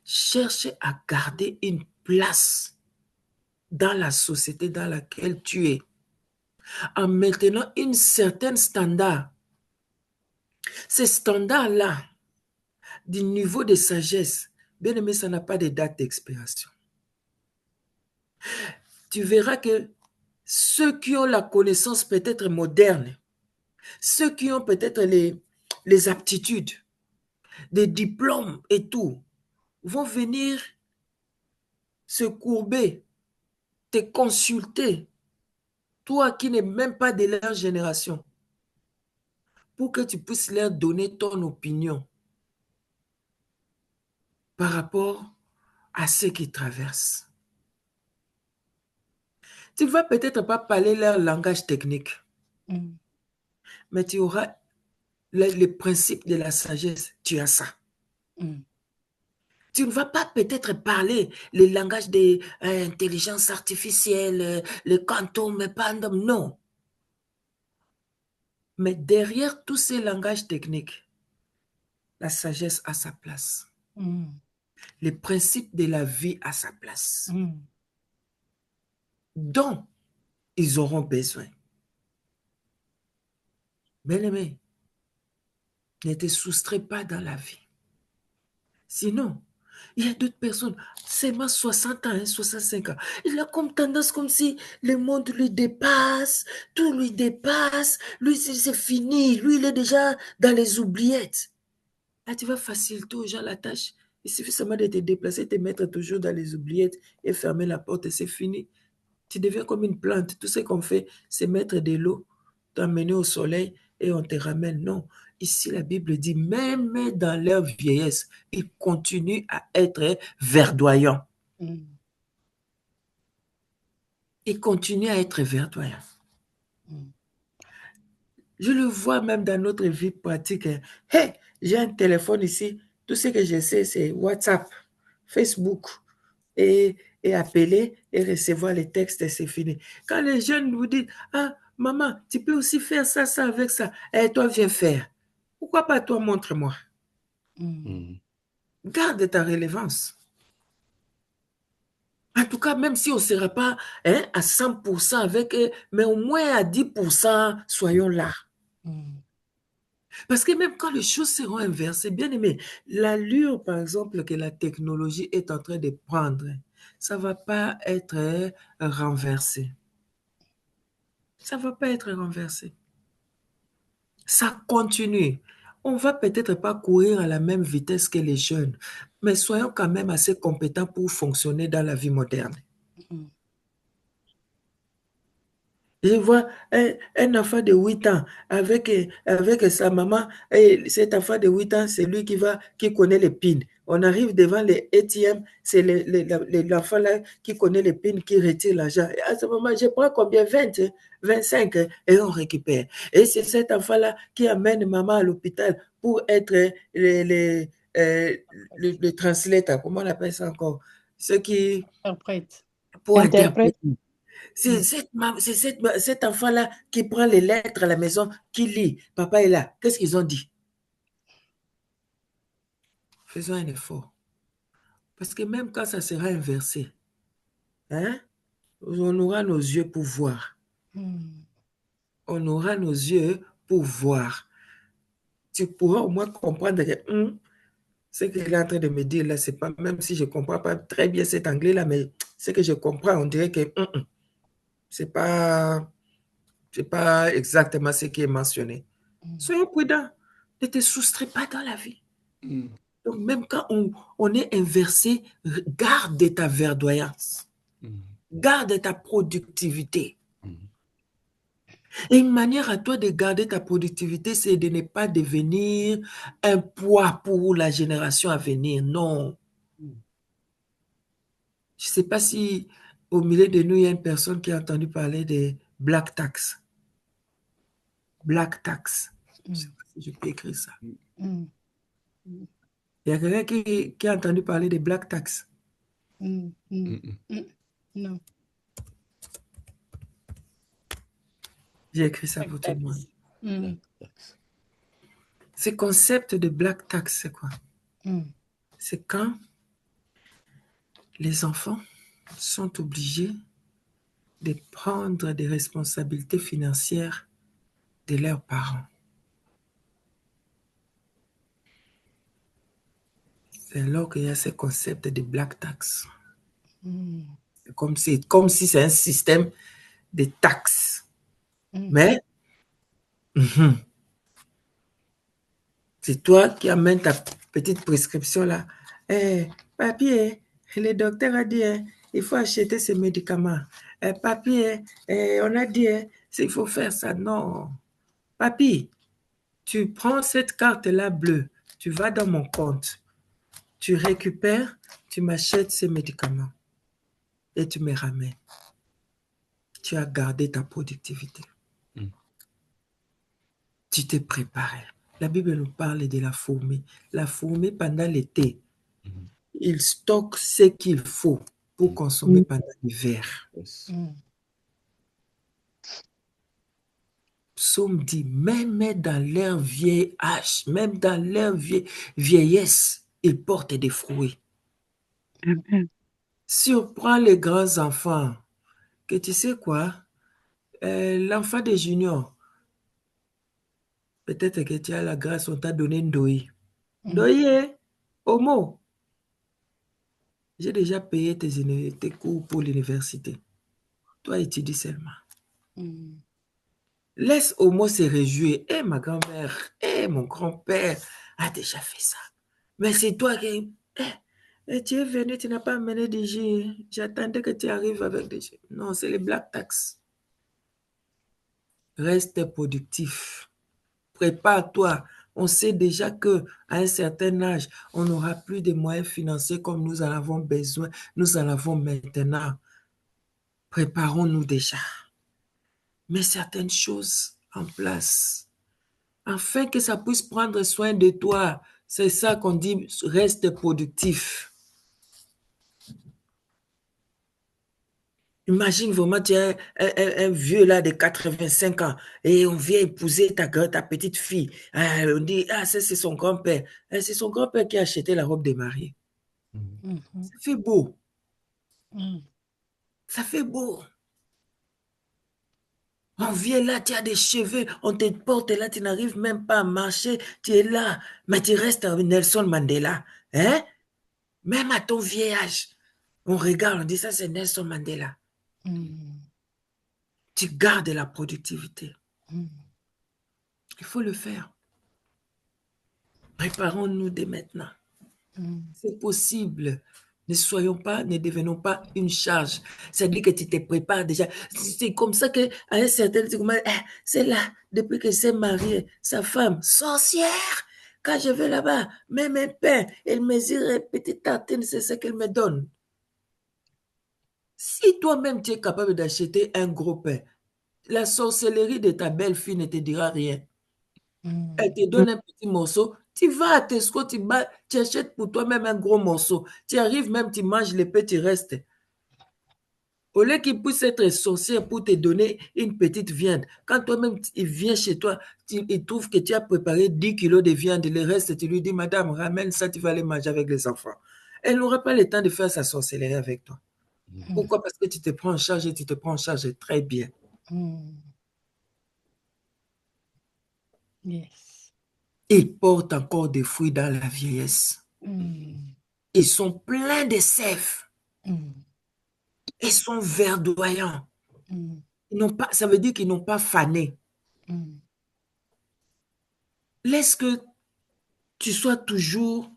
Cherche à garder une place dans la société dans laquelle tu es, en maintenant une certaine standard. Ce standard-là, du niveau de sagesse, bien aimé, ça n'a pas de date d'expiration. Tu verras que ceux qui ont la connaissance peut-être moderne, ceux qui ont peut-être les aptitudes, des diplômes et tout, vont venir se courber, te consulter, toi qui n'es même pas de leur génération, pour que tu puisses leur donner ton opinion par rapport à ce qu'ils traversent. Tu ne vas peut-être pas parler leur langage technique, mais tu auras les principes de la sagesse, tu as ça. Tu ne vas pas peut-être parler le langage de l'intelligence artificielle, le quantum, non. Mais derrière tous ces langages techniques, la sagesse a sa place. Les principes de la vie a sa place. Dont ils auront besoin. Bien-aimé, ne te soustrais pas dans la vie. Sinon, il y a d'autres personnes, seulement 60 ans, 65 ans. Il a comme tendance comme si le monde lui dépasse, tout lui dépasse. Lui, c'est fini. Lui, il est déjà dans les oubliettes. Là, tu vas faciliter aux gens la tâche. Il suffit seulement de te déplacer, te mettre toujours dans les oubliettes et fermer la porte et c'est fini. Tu deviens comme une plante. Tout ce qu'on fait, c'est mettre de l'eau, t'emmener au soleil et on te ramène. Non. Ici, la Bible dit, même dans leur vieillesse, ils continuent à être verdoyants. Ils continuent à être verdoyants. Je le vois même dans notre vie pratique. Hey, j'ai un téléphone ici. Tout ce que je sais, c'est WhatsApp, Facebook et appeler et recevoir les textes et c'est fini. Quand les jeunes vous disent, ah, maman, tu peux aussi faire ça, ça avec ça. Et toi, viens faire. Pourquoi pas toi, montre-moi. Garde ta relevance. En tout cas, même si on ne sera pas à 100% avec eux, mais au moins à 10%, soyons là. Parce que même quand les choses seront inversées, bien aimé, l'allure, par exemple, que la technologie est en train de prendre, ça ne va pas être renversé. Ça ne va pas être renversé. Ça continue. On ne va peut-être pas courir à la même vitesse que les jeunes, mais soyons quand même assez compétents pour fonctionner dans la vie moderne. Je vois un enfant de 8 ans avec sa maman, et cet enfant de 8 ans, c'est lui qui connaît les pins. On arrive devant les ATM, c'est l'enfant là qui connaît les pins, qui retire l'argent. À ce moment, je prends combien? 20, 25, et on récupère. Et c'est cet enfant-là qui amène maman à l'hôpital pour être le translator, comment on appelle ça encore? Ceux qui... Interprète. Pour interpréter. C'est cet enfant-là qui prend les lettres à la maison, qui lit. Papa est là. Qu'est-ce qu'ils ont dit? Faisons un effort. Parce que même quand ça sera inversé, hein, on aura nos yeux pour voir. On aura nos yeux pour voir. Tu pourras au moins comprendre que ce qu'il est en train de me dire là, c'est pas, même si je ne comprends pas très bien cet anglais-là, mais ce que je comprends, on dirait que c'est pas exactement ce qui est mentionné. Soyons prudents. Ne te soustrais pas dans la vie. Donc, même quand on est inversé, garde ta verdoyance. Garde ta productivité. Et une manière à toi de garder ta productivité, c'est de ne pas devenir un poids pour la génération à venir. Non. Je ne sais pas si au milieu de nous, il y a une personne qui a entendu parler de black tax. Black tax. Je ne sais pas si je peux écrire ça. Il y a quelqu'un qui a entendu parler de black tax. Non. J'ai écrit ça pour tout le monde. Ce concept de black tax, c'est quoi? C'est quand les enfants sont obligés de prendre des responsabilités financières de leurs parents. C'est alors qu'il y a ce concept de black tax. Comme si c'est un système de taxes. Mais c'est toi qui amènes ta petite prescription là. Papier, le docteur a dit, il faut acheter ces médicaments. Papier, on a dit, il faut faire ça. Non. Papi, tu prends cette carte-là bleue, tu vas dans mon compte, tu récupères, tu m'achètes ces médicaments et tu me ramènes. Tu as gardé ta productivité. Tu t'es préparé. La Bible nous parle de la fourmi. La fourmi, pendant l'été, il stocke ce qu'il faut pour consommer pendant l'hiver. Psaume dit, même dans leur vieil âge, même dans leur vieillesse, ils portent des fruits. Surprends les grands enfants, que tu sais quoi, l'enfant des juniors, peut-être que tu as la grâce, on t'a donné une doïe. Doïe, homo. J'ai déjà payé tes cours pour l'université. Toi, étudie seulement. Laisse homo se réjouir. Ma grand-mère, mon grand-père a déjà fait ça. Mais c'est toi qui... Et tu es venu, tu n'as pas amené des jus. J'attendais que tu arrives avec des jus. Non, c'est les black tax. Reste productif. Prépare-toi. On sait déjà que à un certain âge, on n'aura plus de moyens financiers comme nous en avons besoin. Nous en avons maintenant. Préparons-nous déjà. Mets certaines choses en place afin que ça puisse prendre soin de toi. C'est ça qu'on dit, reste productif. Imagine vraiment, tu es un vieux là de 85 ans et on vient épouser ta petite fille. On dit, ah, ça c'est son grand-père. C'est son grand-père qui a acheté la robe de mariée. Ça fait beau. Ça fait beau. On vient là, tu as des cheveux, on te porte là, tu n'arrives même pas à marcher, tu es là, mais tu restes Nelson Mandela. Hein? Même à ton vieil âge, on regarde, on dit ça c'est Nelson Mandela. Tu gardes la productivité. Il faut le faire. Préparons-nous dès maintenant. C'est possible. Ne devenons pas une charge. C'est-à-dire que tu te prépares déjà. C'est comme ça qu'à un certain moment, c'est là, depuis que c'est marié, sa femme, sorcière. Quand je vais là-bas, même un pain, elle mesure une petite tartine, c'est ce qu'elle me donne. Si toi-même tu es capable d'acheter un gros pain, la sorcellerie de ta belle-fille ne te dira rien. Elle te donne un petit morceau, tu vas à Tesco, tu achètes pour toi-même un gros morceau. Tu arrives même, tu manges les petits restes. Au lieu qu'il puisse être sorcier pour te donner une petite viande, quand toi-même il vient chez toi, il trouve que tu as préparé 10 kilos de viande, le reste, tu lui dis, madame, ramène ça, tu vas aller manger avec les enfants. Elle n'aura pas le temps de faire sa sorcellerie avec toi. Pourquoi? Parce que tu te prends en charge et tu te prends en charge très bien. Yes. Ils portent encore des fruits dans la vieillesse. Ils sont pleins de sève. Ils sont verdoyants. Ça veut dire qu'ils n'ont pas fané. Laisse que tu sois toujours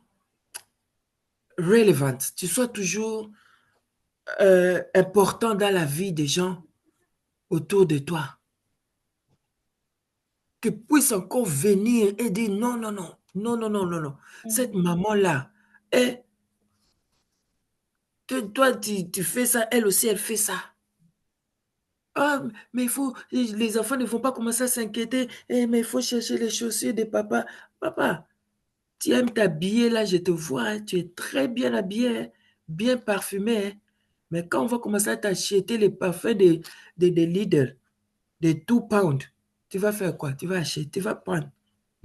relevant, tu sois toujours important dans la vie des gens autour de toi. Qu'ils puissent encore venir et dire non, non, non, non, non, non, non, non. Cette maman-là, toi, tu fais ça, elle aussi, elle fait ça. Ah, mais les enfants ne vont pas commencer à s'inquiéter, mais il faut chercher les chaussures de papa. Papa, tu aimes t'habiller là, je te vois, hein, tu es très bien habillé, hein, bien parfumé. Hein. Mais quand on va commencer à t'acheter les parfums des leaders, des 2 pounds, tu vas faire quoi? Tu vas acheter, tu vas prendre.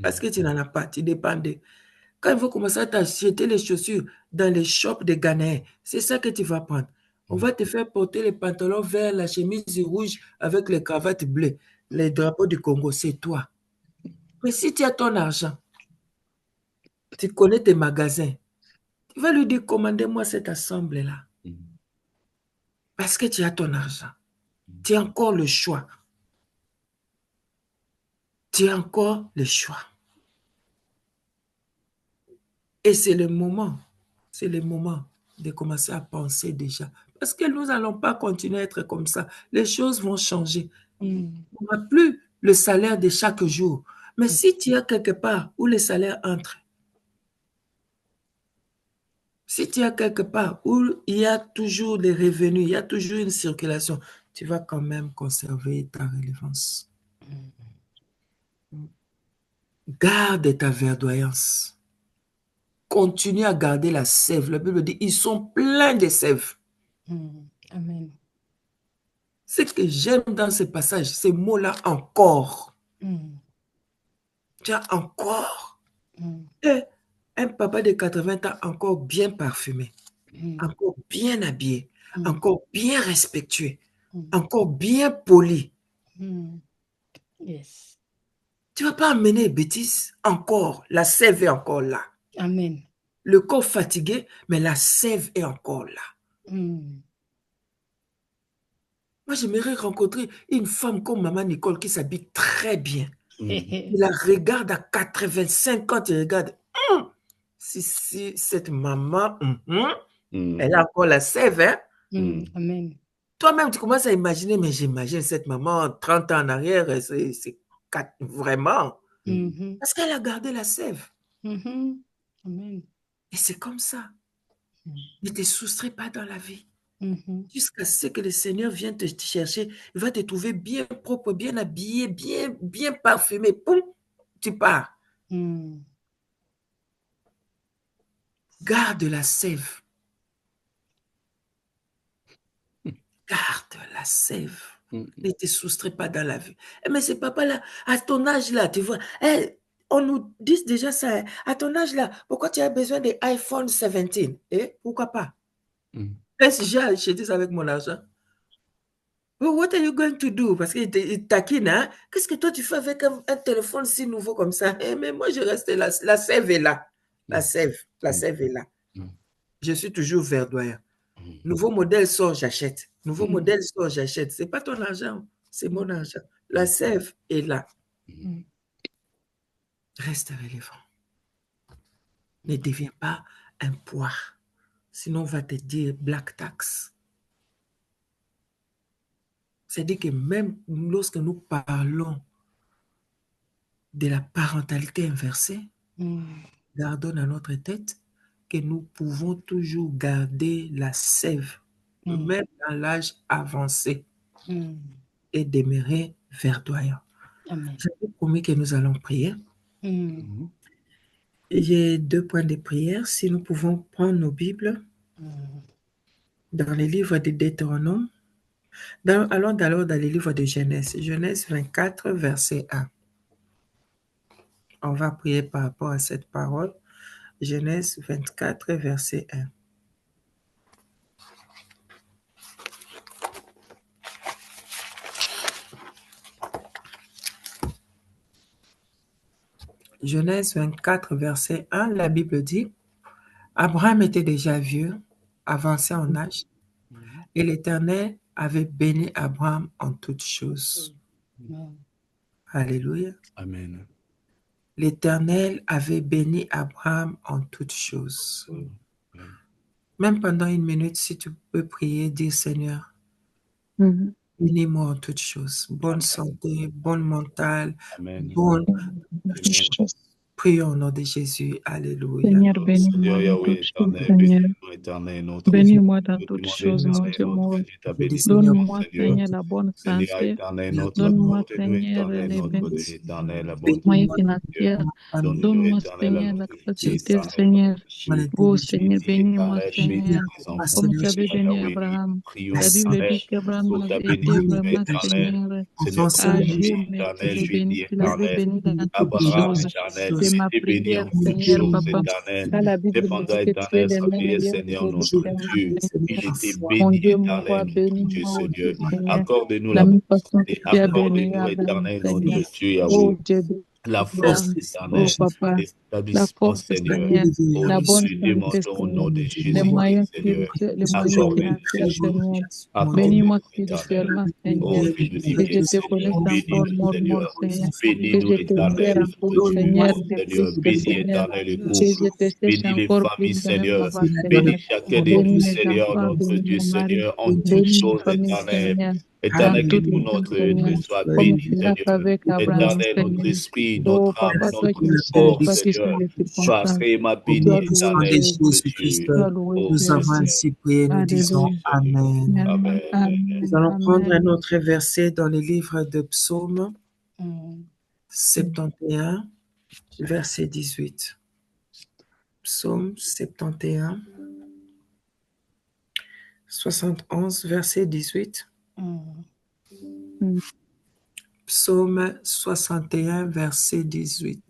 Parce que tu n'en as pas, tu dépends de. Quand il faut commencer à t'acheter les chaussures dans les shops de Ghanéens, c'est ça que tu vas prendre. On va te faire porter les pantalons verts, la chemise rouge avec les cravates bleues, les drapeaux du Congo, c'est toi. Mais si tu as ton argent, tu connais tes magasins, tu vas lui dire, commandez-moi cette assemblée-là. Parce que tu as ton argent. Tu as encore le choix. Tu as encore le choix. Et c'est le moment de commencer à penser déjà. Parce que nous n'allons pas continuer à être comme ça. Les choses vont changer. On n'a plus le salaire de chaque jour. Mais si tu as quelque part où le salaire entre, si tu as quelque part où il y a toujours des revenus, il y a toujours une circulation, tu vas quand même conserver ta relevance. Garde ta verdoyance. Continue à garder la sève. La Bible dit, ils sont pleins de sève. Amen. Ce que j'aime dans ce passage, ces mots-là, encore. Tu as encore. Et un papa de 80 ans encore bien parfumé, encore bien habillé, encore bien respectueux, encore bien poli. Yes. Tu ne vas pas amener bêtises. Encore, la sève est encore là. Amen. Le corps fatigué, mais la sève est encore là. Moi, j'aimerais rencontrer une femme comme Maman Nicole qui s'habille très bien. Tu la regardes à 85 ans, tu regardes. si cette maman, elle a encore la sève, hein? Amen. Toi-même, tu commences à imaginer, mais j'imagine cette maman 30 ans en arrière, c'est vraiment. Parce qu'elle a gardé la sève. Amen. Et c'est comme ça. Ne te soustrais pas dans la vie. Jusqu'à ce que le Seigneur vienne te chercher, il va te trouver bien propre, bien habillé, bien parfumé. Poum, tu pars. Garde la sève. Garde la sève. Ne te soustrais pas dans la vie. Mais ce papa-là, à ton âge-là, tu vois, on nous dit déjà ça. À ton âge-là, pourquoi tu as besoin des iPhone 17? Pourquoi pas? Est-ce que j'ai acheté ça avec mon argent? What are you going to do? Parce qu'il taquine, hein? Qu'est-ce que toi tu fais avec un téléphone si nouveau comme ça? Mais moi, je reste là. La sève est là. La sève est là. Je suis toujours verdoyant. Nouveau modèle sort, j'achète. Nouveau modèle sort, j'achète. C'est pas ton argent, c'est mon argent. La sève est là. Reste relevant. Ne deviens pas un poids. Sinon, on va te dire black tax. C'est-à-dire que même lorsque nous parlons de la parentalité inversée, gardons dans notre tête que nous pouvons toujours garder la sève, même dans l'âge avancé, et demeurer verdoyant. J'avais promis que nous allons prier. J'ai 2 points de prière. Si nous pouvons prendre nos Bibles dans les livres de Deutéronome, allons d'abord dans les livres de Genèse. Genèse 24, verset 1. On va prier par rapport à cette parole. Genèse 24, verset 1. Genèse 24, verset 1, la Bible dit, Abraham était déjà vieux, avancé en âge, et l'Éternel avait béni Abraham en toutes choses. Alléluia. Amen. L'Éternel avait béni Abraham en toutes choses. Même pendant 1 minute, si tu peux prier, dire Seigneur, bénis-moi en toutes choses. Bonne santé, bonne mentale, bonne. Prions au nom de Jésus. Alléluia. Seigneur, bénis-moi dans toutes choses, Seigneur. Bénis-moi dans toutes choses, mon Dieu, mon donne-moi, Seigneur, la bonne santé. Donne-moi, Seigneur, les moyens financiers. Donne-moi, Seigneur, la capacité, Seigneur. Oh, Seigneur, bénis-moi, Seigneur. Comme tu avais béni Abraham. La Bible dit qu'Abraham avait été vraiment, Seigneur, âgé, mais tu l'avais béni dans toutes choses. C'est ma prière, Seigneur, Papa. Quand la Bible nous dit que tu es le meilleur pour nous, mon Dieu, mon roi, bénis-moi aussi, Seigneur. La même façon que tu as béni Abraham, Seigneur. Oh Dieu, la force éternelle, oh Papa, la force, Seigneur, la bonne santé, Seigneur, les moyens spirituels, les moyens financiers, Seigneur. Bénis-moi spirituellement, Seigneur, que je te connaisse encore, mon Seigneur, que je te sers encore, Seigneur, de plus, Seigneur, que je te cherche encore plus de même, Papa, Seigneur. Bénis mes enfants, bénis mon mari, bénis ma famille, Seigneur. Éternel, que Toutes tout les choses, notre Seigneur, être soit comme béni, tu l'as fait Seigneur. avec Abraham, Éternel, notre Seigneur. esprit, Oh, notre âme, Papa, toi qui notre sais, corps, toi qui sais Seigneur, les soit circonstances. réellement Au béni, nom de éternel, notre Jésus-Christ, Dieu. Loué, Oh, nous avons Jésus. ainsi prié, nous disons Alléluia. Amen. Amen. Amen. Nous allons prendre un autre verset dans le livre de Psaume 71, verset 18. Psaume 71, 71, verset 18. Psaume 61, verset 18.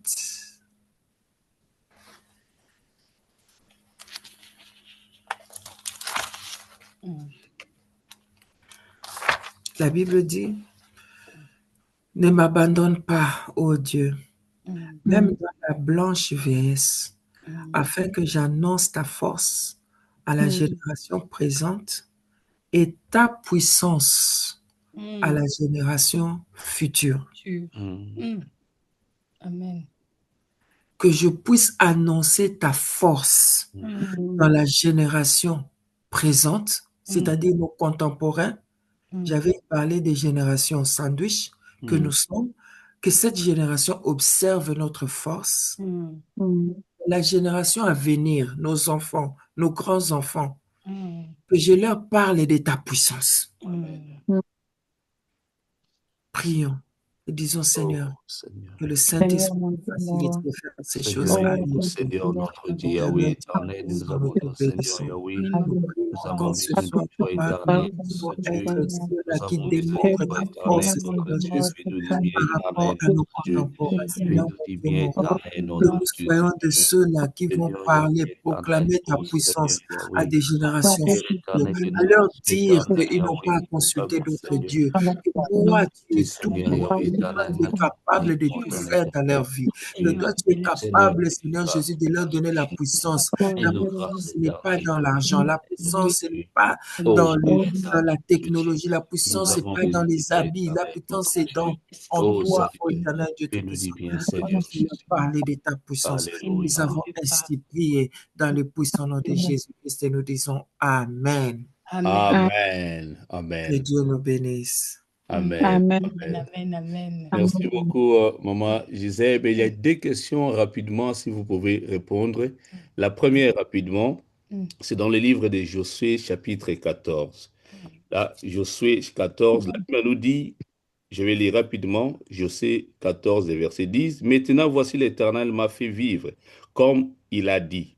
La Bible dit, ne m'abandonne pas, ô Dieu, même dans la blanche vieillesse, afin que j'annonce ta force à la génération présente et ta puissance à la génération future. Amen. que je puisse annoncer ta force dans la génération présente, c'est-à-dire nos contemporains. J'avais parlé des générations sandwich que nous sommes, que cette génération observe notre force. La génération à venir, nos enfants, nos grands-enfants, que je leur parle de ta puissance. Prions et disons, Seigneur, Seigneur. que le Saint-Esprit facilite de faire ces choses-là. Seigneur, notre Dieu, Yahweh éternel, nous avons ton Seigneur, Yahweh. Nous avons Ce besoin soir, de toi Papa, éternel, nous notre devons Dieu. être ceux-là Nous qui avons besoin démontrent de toi ta éternel, force, notre Seigneur Dieu. Jésus, Fais-nous du bien par rapport éternel, à nos notre Dieu. contemporains, Seigneur, Fais-nous du Dieu bien mon roi. éternel, Que notre nous Dieu, soyons de Seigneur. ceux-là qui vont Seigneur, parler, Yahweh éternel, proclamer ta oh Seigneur, puissance à Yahweh. des générations Père futures, éternel, que à nous leur puissions dire éternel, qu'ils n'ont pas à Yahweh, consulter proclamer, d'autres Seigneur. dieux. Que toi, tu es tout Seigneur, puissant, Yahweh que toi, éternel, tu es capable de tout éternel, faire dans leur vie. Que toi, tu es Seigneur, capable, Seigneur Jésus, Jésus, de leur donner la puissance. La fais-nous grâce puissance, ce n'est pas éternelle, dans l'argent. La puissance, ce n'est pas oh dans, Dieu dans éternel, la technologie. La nous puissance, ce n'est avons pas dans besoin de les toi habits. La éternel, puissance, notre c'est Dieu. en Oh toi, ô Seigneur, éternel Dieu fais-nous du Tout-Puissant. bien, Nous Seigneur puissions leur Jésus. parler de ta puissance. Nous Alléluia. avons ainsi prié dans le puissant nom de Jésus-Christ et nous disons Amen. Amen. Que Amen. Dieu nous bénisse. Amen. Amen. Merci beaucoup, Maman Gisèle. Il y a deux questions rapidement, si vous pouvez répondre. La première, rapidement, c'est dans le livre de Josué, chapitre 14. Là, Josué 14, la Bible nous dit, je vais lire rapidement, Josué 14, verset 10. Maintenant, voici l'Éternel m'a fait vivre, comme il a dit.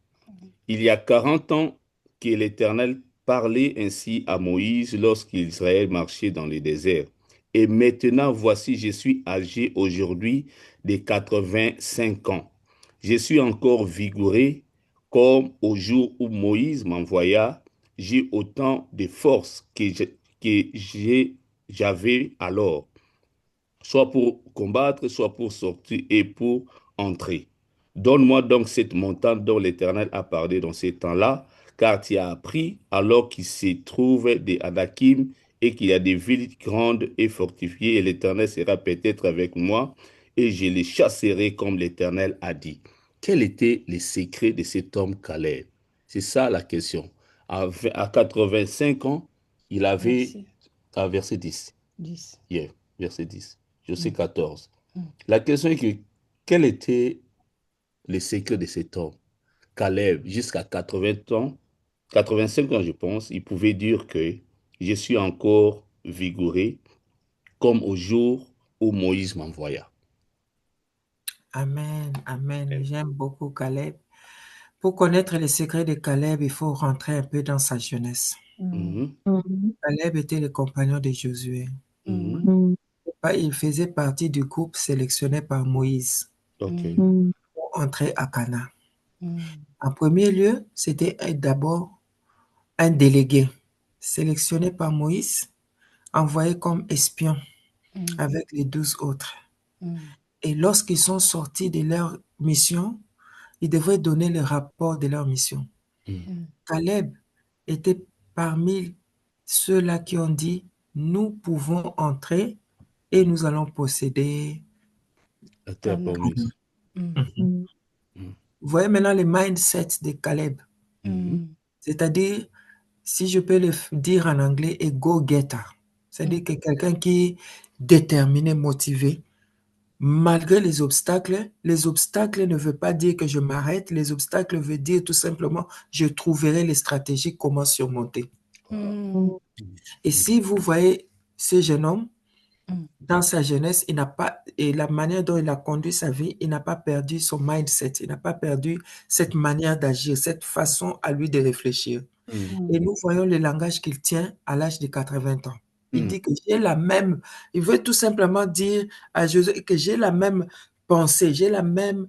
Il y a 40 ans que l'Éternel parlait ainsi à Moïse lorsqu'Israël marchait dans le désert. Et maintenant, voici, je suis âgé aujourd'hui de 85 ans. Je suis encore vigoureux comme au jour où Moïse m'envoya. J'ai autant de force que j'avais alors, soit pour combattre, soit pour sortir et pour entrer. Donne-moi donc cette montagne dont l'Éternel a parlé dans ces temps-là, car tu as appris alors qu'il se trouve des Anakim et qu'il y a des villes grandes et fortifiées, et l'Éternel sera peut-être avec moi, et je les chasserai comme l'Éternel a dit. Quel était le secret de cet homme Caleb? C'est ça la question. À 85 ans, il avait, à verset 10. Yeah, verset 10. Josué 14. La question est que, quel était le secret de cet homme? Caleb, jusqu'à 80 ans, 85 ans, je pense, il pouvait dire que je suis encore vigoureux comme au jour où Moïse m'envoya. Amen, amen. J'aime beaucoup Caleb. Pour connaître les secrets de Caleb, il faut rentrer un peu dans sa jeunesse. Caleb était le compagnon de Josué. Il faisait partie du groupe sélectionné par Moïse pour entrer à Canaan. En premier lieu, c'était d'abord un délégué sélectionné par Moïse, envoyé comme espion avec les 12 autres. Et lorsqu'ils sont sortis de leur mission, ils devraient donner le rapport de leur mission. Caleb était parmi ceux-là qui ont dit, nous pouvons entrer et nous allons posséder la terre promise. Vous voyez maintenant le mindset de Caleb. C'est-à-dire, si je peux le dire en anglais, a go-getter. C'est-à-dire que quelqu'un qui est déterminé, motivé, malgré les obstacles ne veulent pas dire que je m'arrête, les obstacles veulent dire tout simplement, je trouverai les stratégies comment surmonter. Et si vous voyez ce jeune homme, dans sa jeunesse, il n'a pas, et la manière dont il a conduit sa vie, il n'a pas perdu son mindset, il n'a pas perdu cette manière d'agir, cette façon à lui de réfléchir. Et nous voyons le langage qu'il tient à l'âge de 80 ans. Il dit que j'ai la même, il veut tout simplement dire à Jésus que j'ai la même pensée, j'ai la même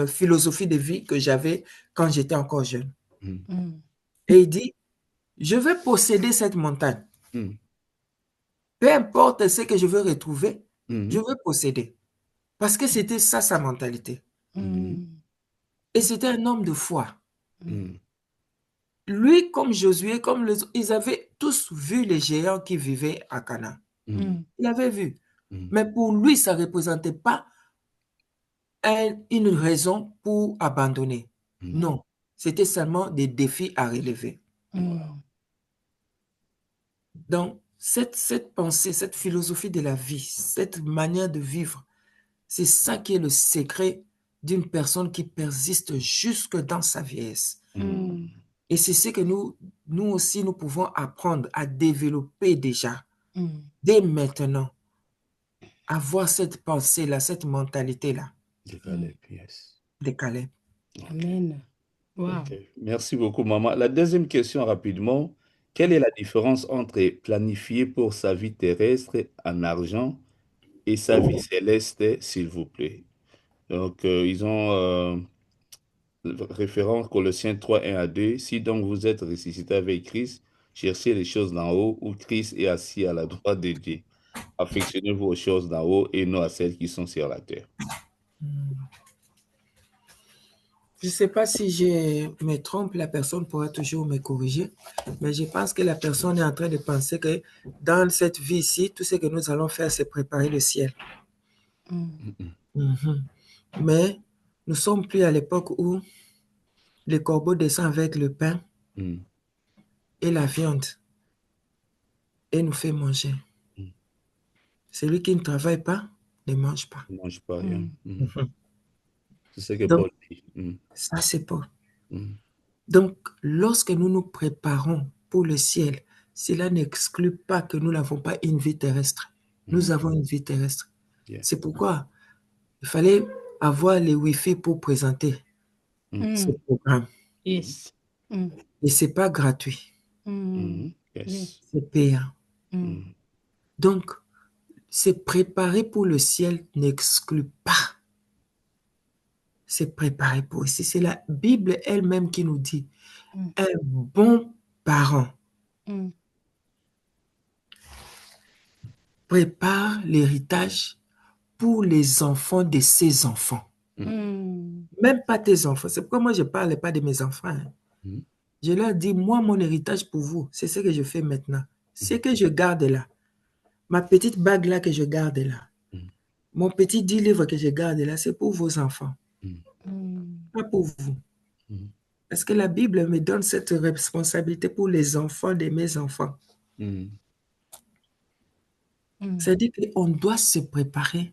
philosophie de vie que j'avais quand j'étais encore jeune. Et il dit, je vais posséder cette montagne. Peu importe ce que je veux retrouver, je veux posséder. Parce que c'était ça sa mentalité. Et c'était un homme de foi. Lui, comme Josué, comme ils avaient tous vu les géants qui vivaient à Canaan. Il avait vu. Mais pour lui, ça ne représentait pas une raison pour abandonner. Non, c'était seulement des défis à relever. Donc, cette pensée, cette philosophie de la vie, cette manière de vivre, c'est ça qui est le secret d'une personne qui persiste jusque dans sa vieillesse. Et c'est ce que nous aussi, nous pouvons apprendre à développer déjà, dès maintenant, avoir cette pensée-là, cette mentalité-là. De Caleb, yes. De Caleb. Amen. Wow. Okay. Merci beaucoup, maman. La deuxième question rapidement. Quelle est la différence entre planifier pour sa vie terrestre en argent et sa vie céleste, s'il vous plaît? Donc, ils ont référence Colossiens 3, 1 à 2. Si donc vous êtes ressuscité avec Christ, cherchez les choses d'en haut où Christ est assis à la droite de Dieu. Affectionnez-vous aux choses d'en haut et non à celles qui sont sur la terre. Je ne sais pas si je me trompe, la personne pourra toujours me corriger, mais je pense que la personne est en train de penser que dans cette vie-ci, tout ce que nous allons faire, c'est préparer le ciel. Mais nous ne sommes plus à l'époque où le corbeau descend avec le pain et la viande et nous fait manger. Celui qui ne travaille pas ne mange pas. Ne mange pas rien. C'est ce que Donc, Paul dit. ça, c'est Paul. Donc, lorsque nous nous préparons pour le ciel, cela n'exclut pas que nous n'avons pas une vie terrestre. Nous avons une vie terrestre. C'est pourquoi il fallait avoir les Wi-Fi pour présenter ce programme. Yes. Et ce n'est pas gratuit. Yes. C'est payant. Donc, se préparer pour le ciel n'exclut pas. C'est préparer pour ici. C'est la Bible elle-même qui nous dit un bon parent prépare l'héritage pour les enfants de ses enfants. Même pas tes enfants. C'est pourquoi moi, je ne parle pas de mes enfants. Je leur dis, moi, mon héritage pour vous, c'est ce que je fais maintenant. Ce que je garde là, ma petite bague là que je garde là, mon petit 10 livres que je garde là, c'est pour vos enfants. Pas pour vous. Parce que la Bible me donne cette responsabilité pour les enfants de mes enfants. C'est-à-dire qu'on doit se préparer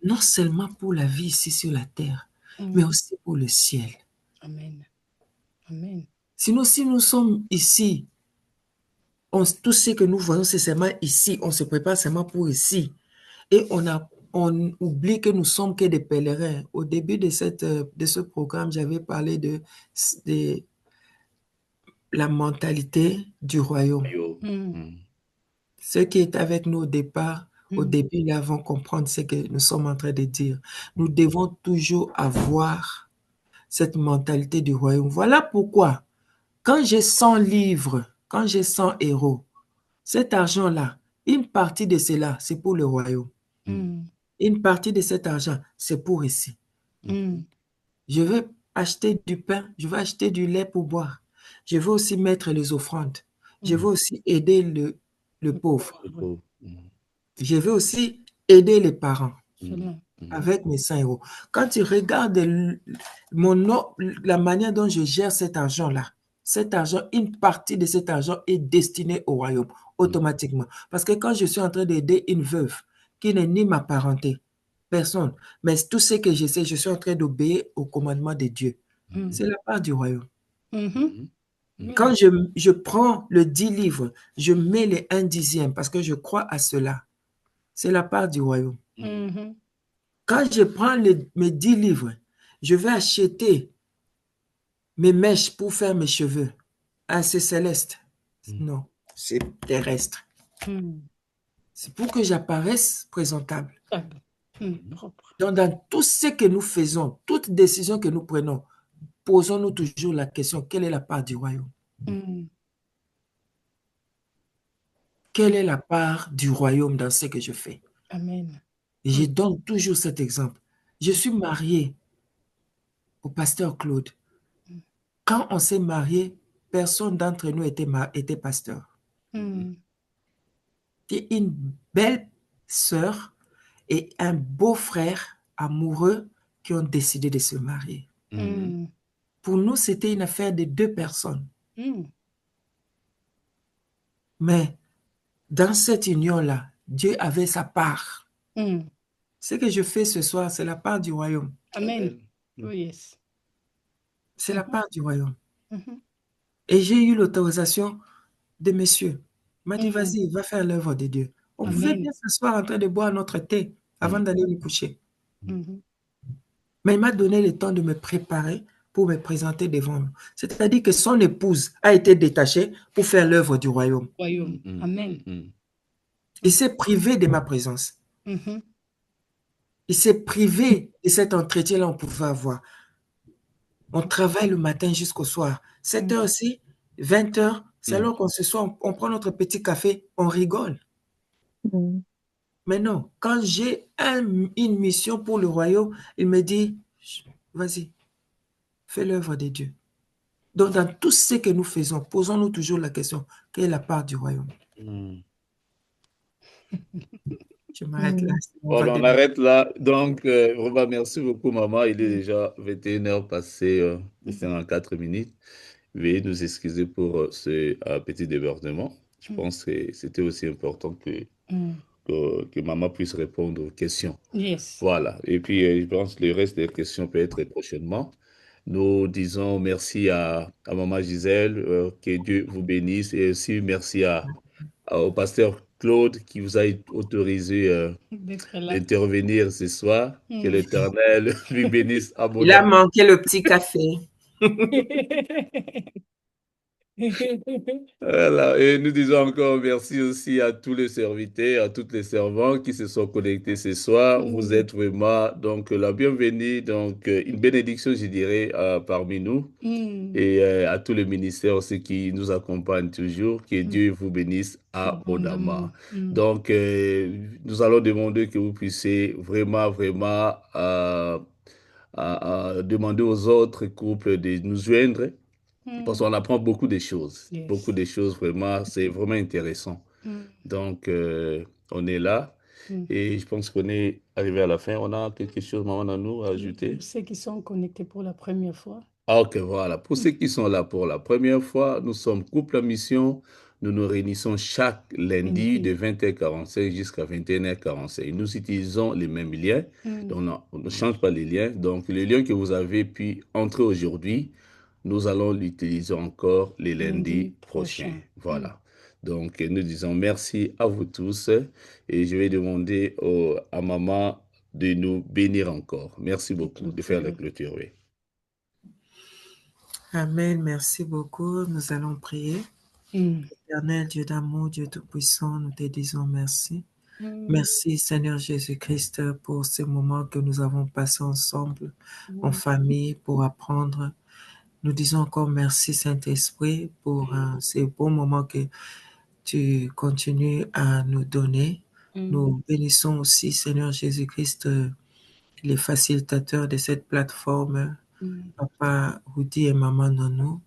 non seulement pour la vie ici sur la terre, mais aussi pour le ciel. Amen. Amen. Sinon, si nous sommes ici, tout ce que nous voyons, c'est seulement ici, on se prépare seulement pour ici. Et on oublie que nous sommes que des pèlerins. Au début de ce programme, j'avais parlé de la mentalité du royaume. Ceux qui étaient avec nous au départ, au début, ils vont comprendre ce que nous sommes en train de dire. Nous devons toujours avoir cette mentalité du royaume. Voilà pourquoi, quand j'ai 100 livres, quand j'ai 100 euros, cet argent-là, une partie de cela, c'est pour le royaume. Une partie de cet argent, c'est pour ici. Je veux acheter du pain, je veux acheter du lait pour boire. Je veux aussi mettre les offrandes. Je veux aussi aider le pauvre. Je veux aussi aider les parents avec mes 100 euros. Quand tu regardes la manière dont je gère cet argent-là, une partie de cet argent est destinée au royaume automatiquement. Parce que quand je suis en train d'aider une veuve qui n'est ni ma parenté, personne, mais tout ce que je sais, je suis en train d'obéir au commandement de Dieu. C'est la part du royaume. Quand je prends le 10 livres, je mets les 1/10 parce que je crois à cela. C'est la part du royaume. Quand je prends mes 10 livres, je vais acheter mes mèches pour faire mes cheveux. Ah, c'est céleste. Non, c'est terrestre. C'est pour que j'apparaisse présentable. Donc, dans tout ce que nous faisons, toute décision que nous prenons, posons-nous toujours la question, quelle est la part du royaume? Quelle est la part du royaume dans ce que je fais? Amen. Et je donne toujours cet exemple. Je suis marié au pasteur Claude. Quand on s'est marié, personne d'entre nous était pasteur. C'est une belle sœur et un beau-frère amoureux qui ont décidé de se marier. Pour nous, c'était une affaire de 2 personnes. Mais dans cette union-là, Dieu avait sa part. Ce que je fais ce soir, c'est la part du royaume. Amen. Oh yes. C'est la part du royaume. Et j'ai eu l'autorisation de monsieur. Il m'a dit, vas-y, va faire l'œuvre de Dieu. On pouvait bien s'asseoir en train de boire notre thé avant d'aller nous coucher. Mais il m'a donné le temps de me préparer pour me présenter devant nous. C'est-à-dire que son épouse a été détachée pour faire l'œuvre du royaume. Amen. Il s'est privé de ma présence. Il s'est privé de cet entretien-là qu'on pouvait avoir. On travaille le matin jusqu'au soir. 7 heures aussi, 20 heures, c'est alors qu'on se soit, on prend notre petit café, on rigole. Mais non, quand j'ai une mission pour le royaume, il me dit, vas-y, fais l'œuvre de Dieu. Donc, dans tout ce que nous faisons, posons-nous toujours la question, quelle est la part du royaume? Je m'arrête là. Voilà, on arrête là. Donc, Robert, merci beaucoup, maman. Il est déjà 21 heures passées de 54 minutes. Veuillez nous excuser pour ce petit débordement. Je pense que c'était aussi important que maman puisse répondre aux questions. Yes. Voilà. Et puis, je pense que le reste des questions peut être prochainement. Nous disons merci à maman Gisèle, que Dieu vous bénisse. Et aussi merci au pasteur Claude qui vous a autorisé d'intervenir ce soir. Que l'Éternel lui bénisse abondamment. Il a manqué le petit café. Voilà, et nous disons encore merci aussi à tous les serviteurs, à tous les servants qui se sont connectés ce soir. Vous êtes vraiment donc la bienvenue, donc une bénédiction, je dirais, parmi nous. Et à tous les ministères aussi qui nous accompagnent toujours. Que Dieu vous bénisse abondamment. Donc, nous allons demander que vous puissiez vraiment demander aux autres couples de nous joindre. Parce qu'on apprend beaucoup de choses. Yes. Beaucoup de choses, vraiment, c'est vraiment intéressant. Donc, on est là. Et je pense qu'on est arrivé à la fin. On a quelque chose, maman, à nous ajouter? Pour ceux qui sont connectés pour la première fois. Ah, ok, voilà. Pour ceux qui sont là pour la première fois, nous sommes Couple à Mission. Nous nous réunissons chaque lundi de 20h45 jusqu'à 21h45. Nous utilisons les mêmes liens. Donc, on ne change pas les liens. Donc, le lien que vous avez pu entrer aujourd'hui, nous allons l'utiliser encore les lundis prochains. Voilà. Donc, nous disons merci à vous tous. Et je vais demander à maman de nous bénir encore. Merci beaucoup de faire la clôture. Oui. Amen. Merci beaucoup. Nous allons prier. Éternel Dieu d'amour, Dieu Tout-Puissant, nous te disons merci. Merci Seigneur Jésus-Christ pour ces moments que nous avons passés ensemble en famille pour apprendre. Nous disons encore merci Saint-Esprit pour ces bons moments que tu continues à nous donner. Nous bénissons aussi Seigneur Jésus-Christ les facilitateurs de cette plateforme, Papa Rudy et Maman Nono,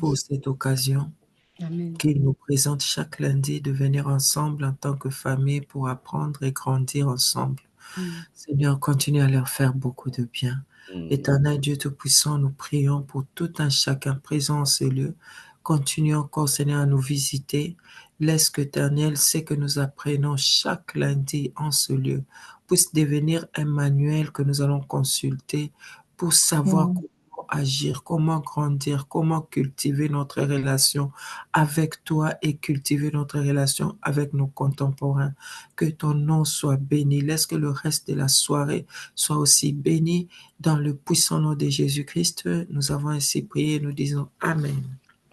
pour cette occasion qu'ils nous présentent chaque lundi de venir ensemble en tant que famille pour apprendre et grandir ensemble. Seigneur, continue à leur faire beaucoup de bien. Éternel Dieu Tout-Puissant, nous prions pour tout un chacun présent en ce lieu. Continue encore, Seigneur, à nous visiter. Laisse que, Éternel, ce que nous apprenons chaque lundi en ce lieu puisse devenir un manuel que nous allons consulter pour savoir comment agir, comment grandir, comment cultiver notre relation avec toi et cultiver notre relation avec nos contemporains. Que ton nom soit béni. Laisse que le reste de la soirée soit aussi béni. Dans le puissant nom de Jésus-Christ, nous avons ainsi prié et nous disons Amen.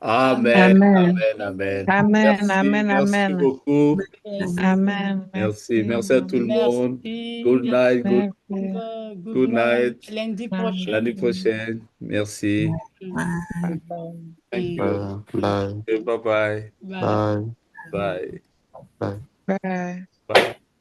Amen. Amen. Amen. Amen. Merci, Amen. merci Amen. beaucoup. Amen. Merci. Merci à tout le monde. Good night. Good night. Lundi prochain. L'année prochaine. Merci. Bye. Thank you. Bye. Bye. Bye. Bye. Bye. Bye. Bye.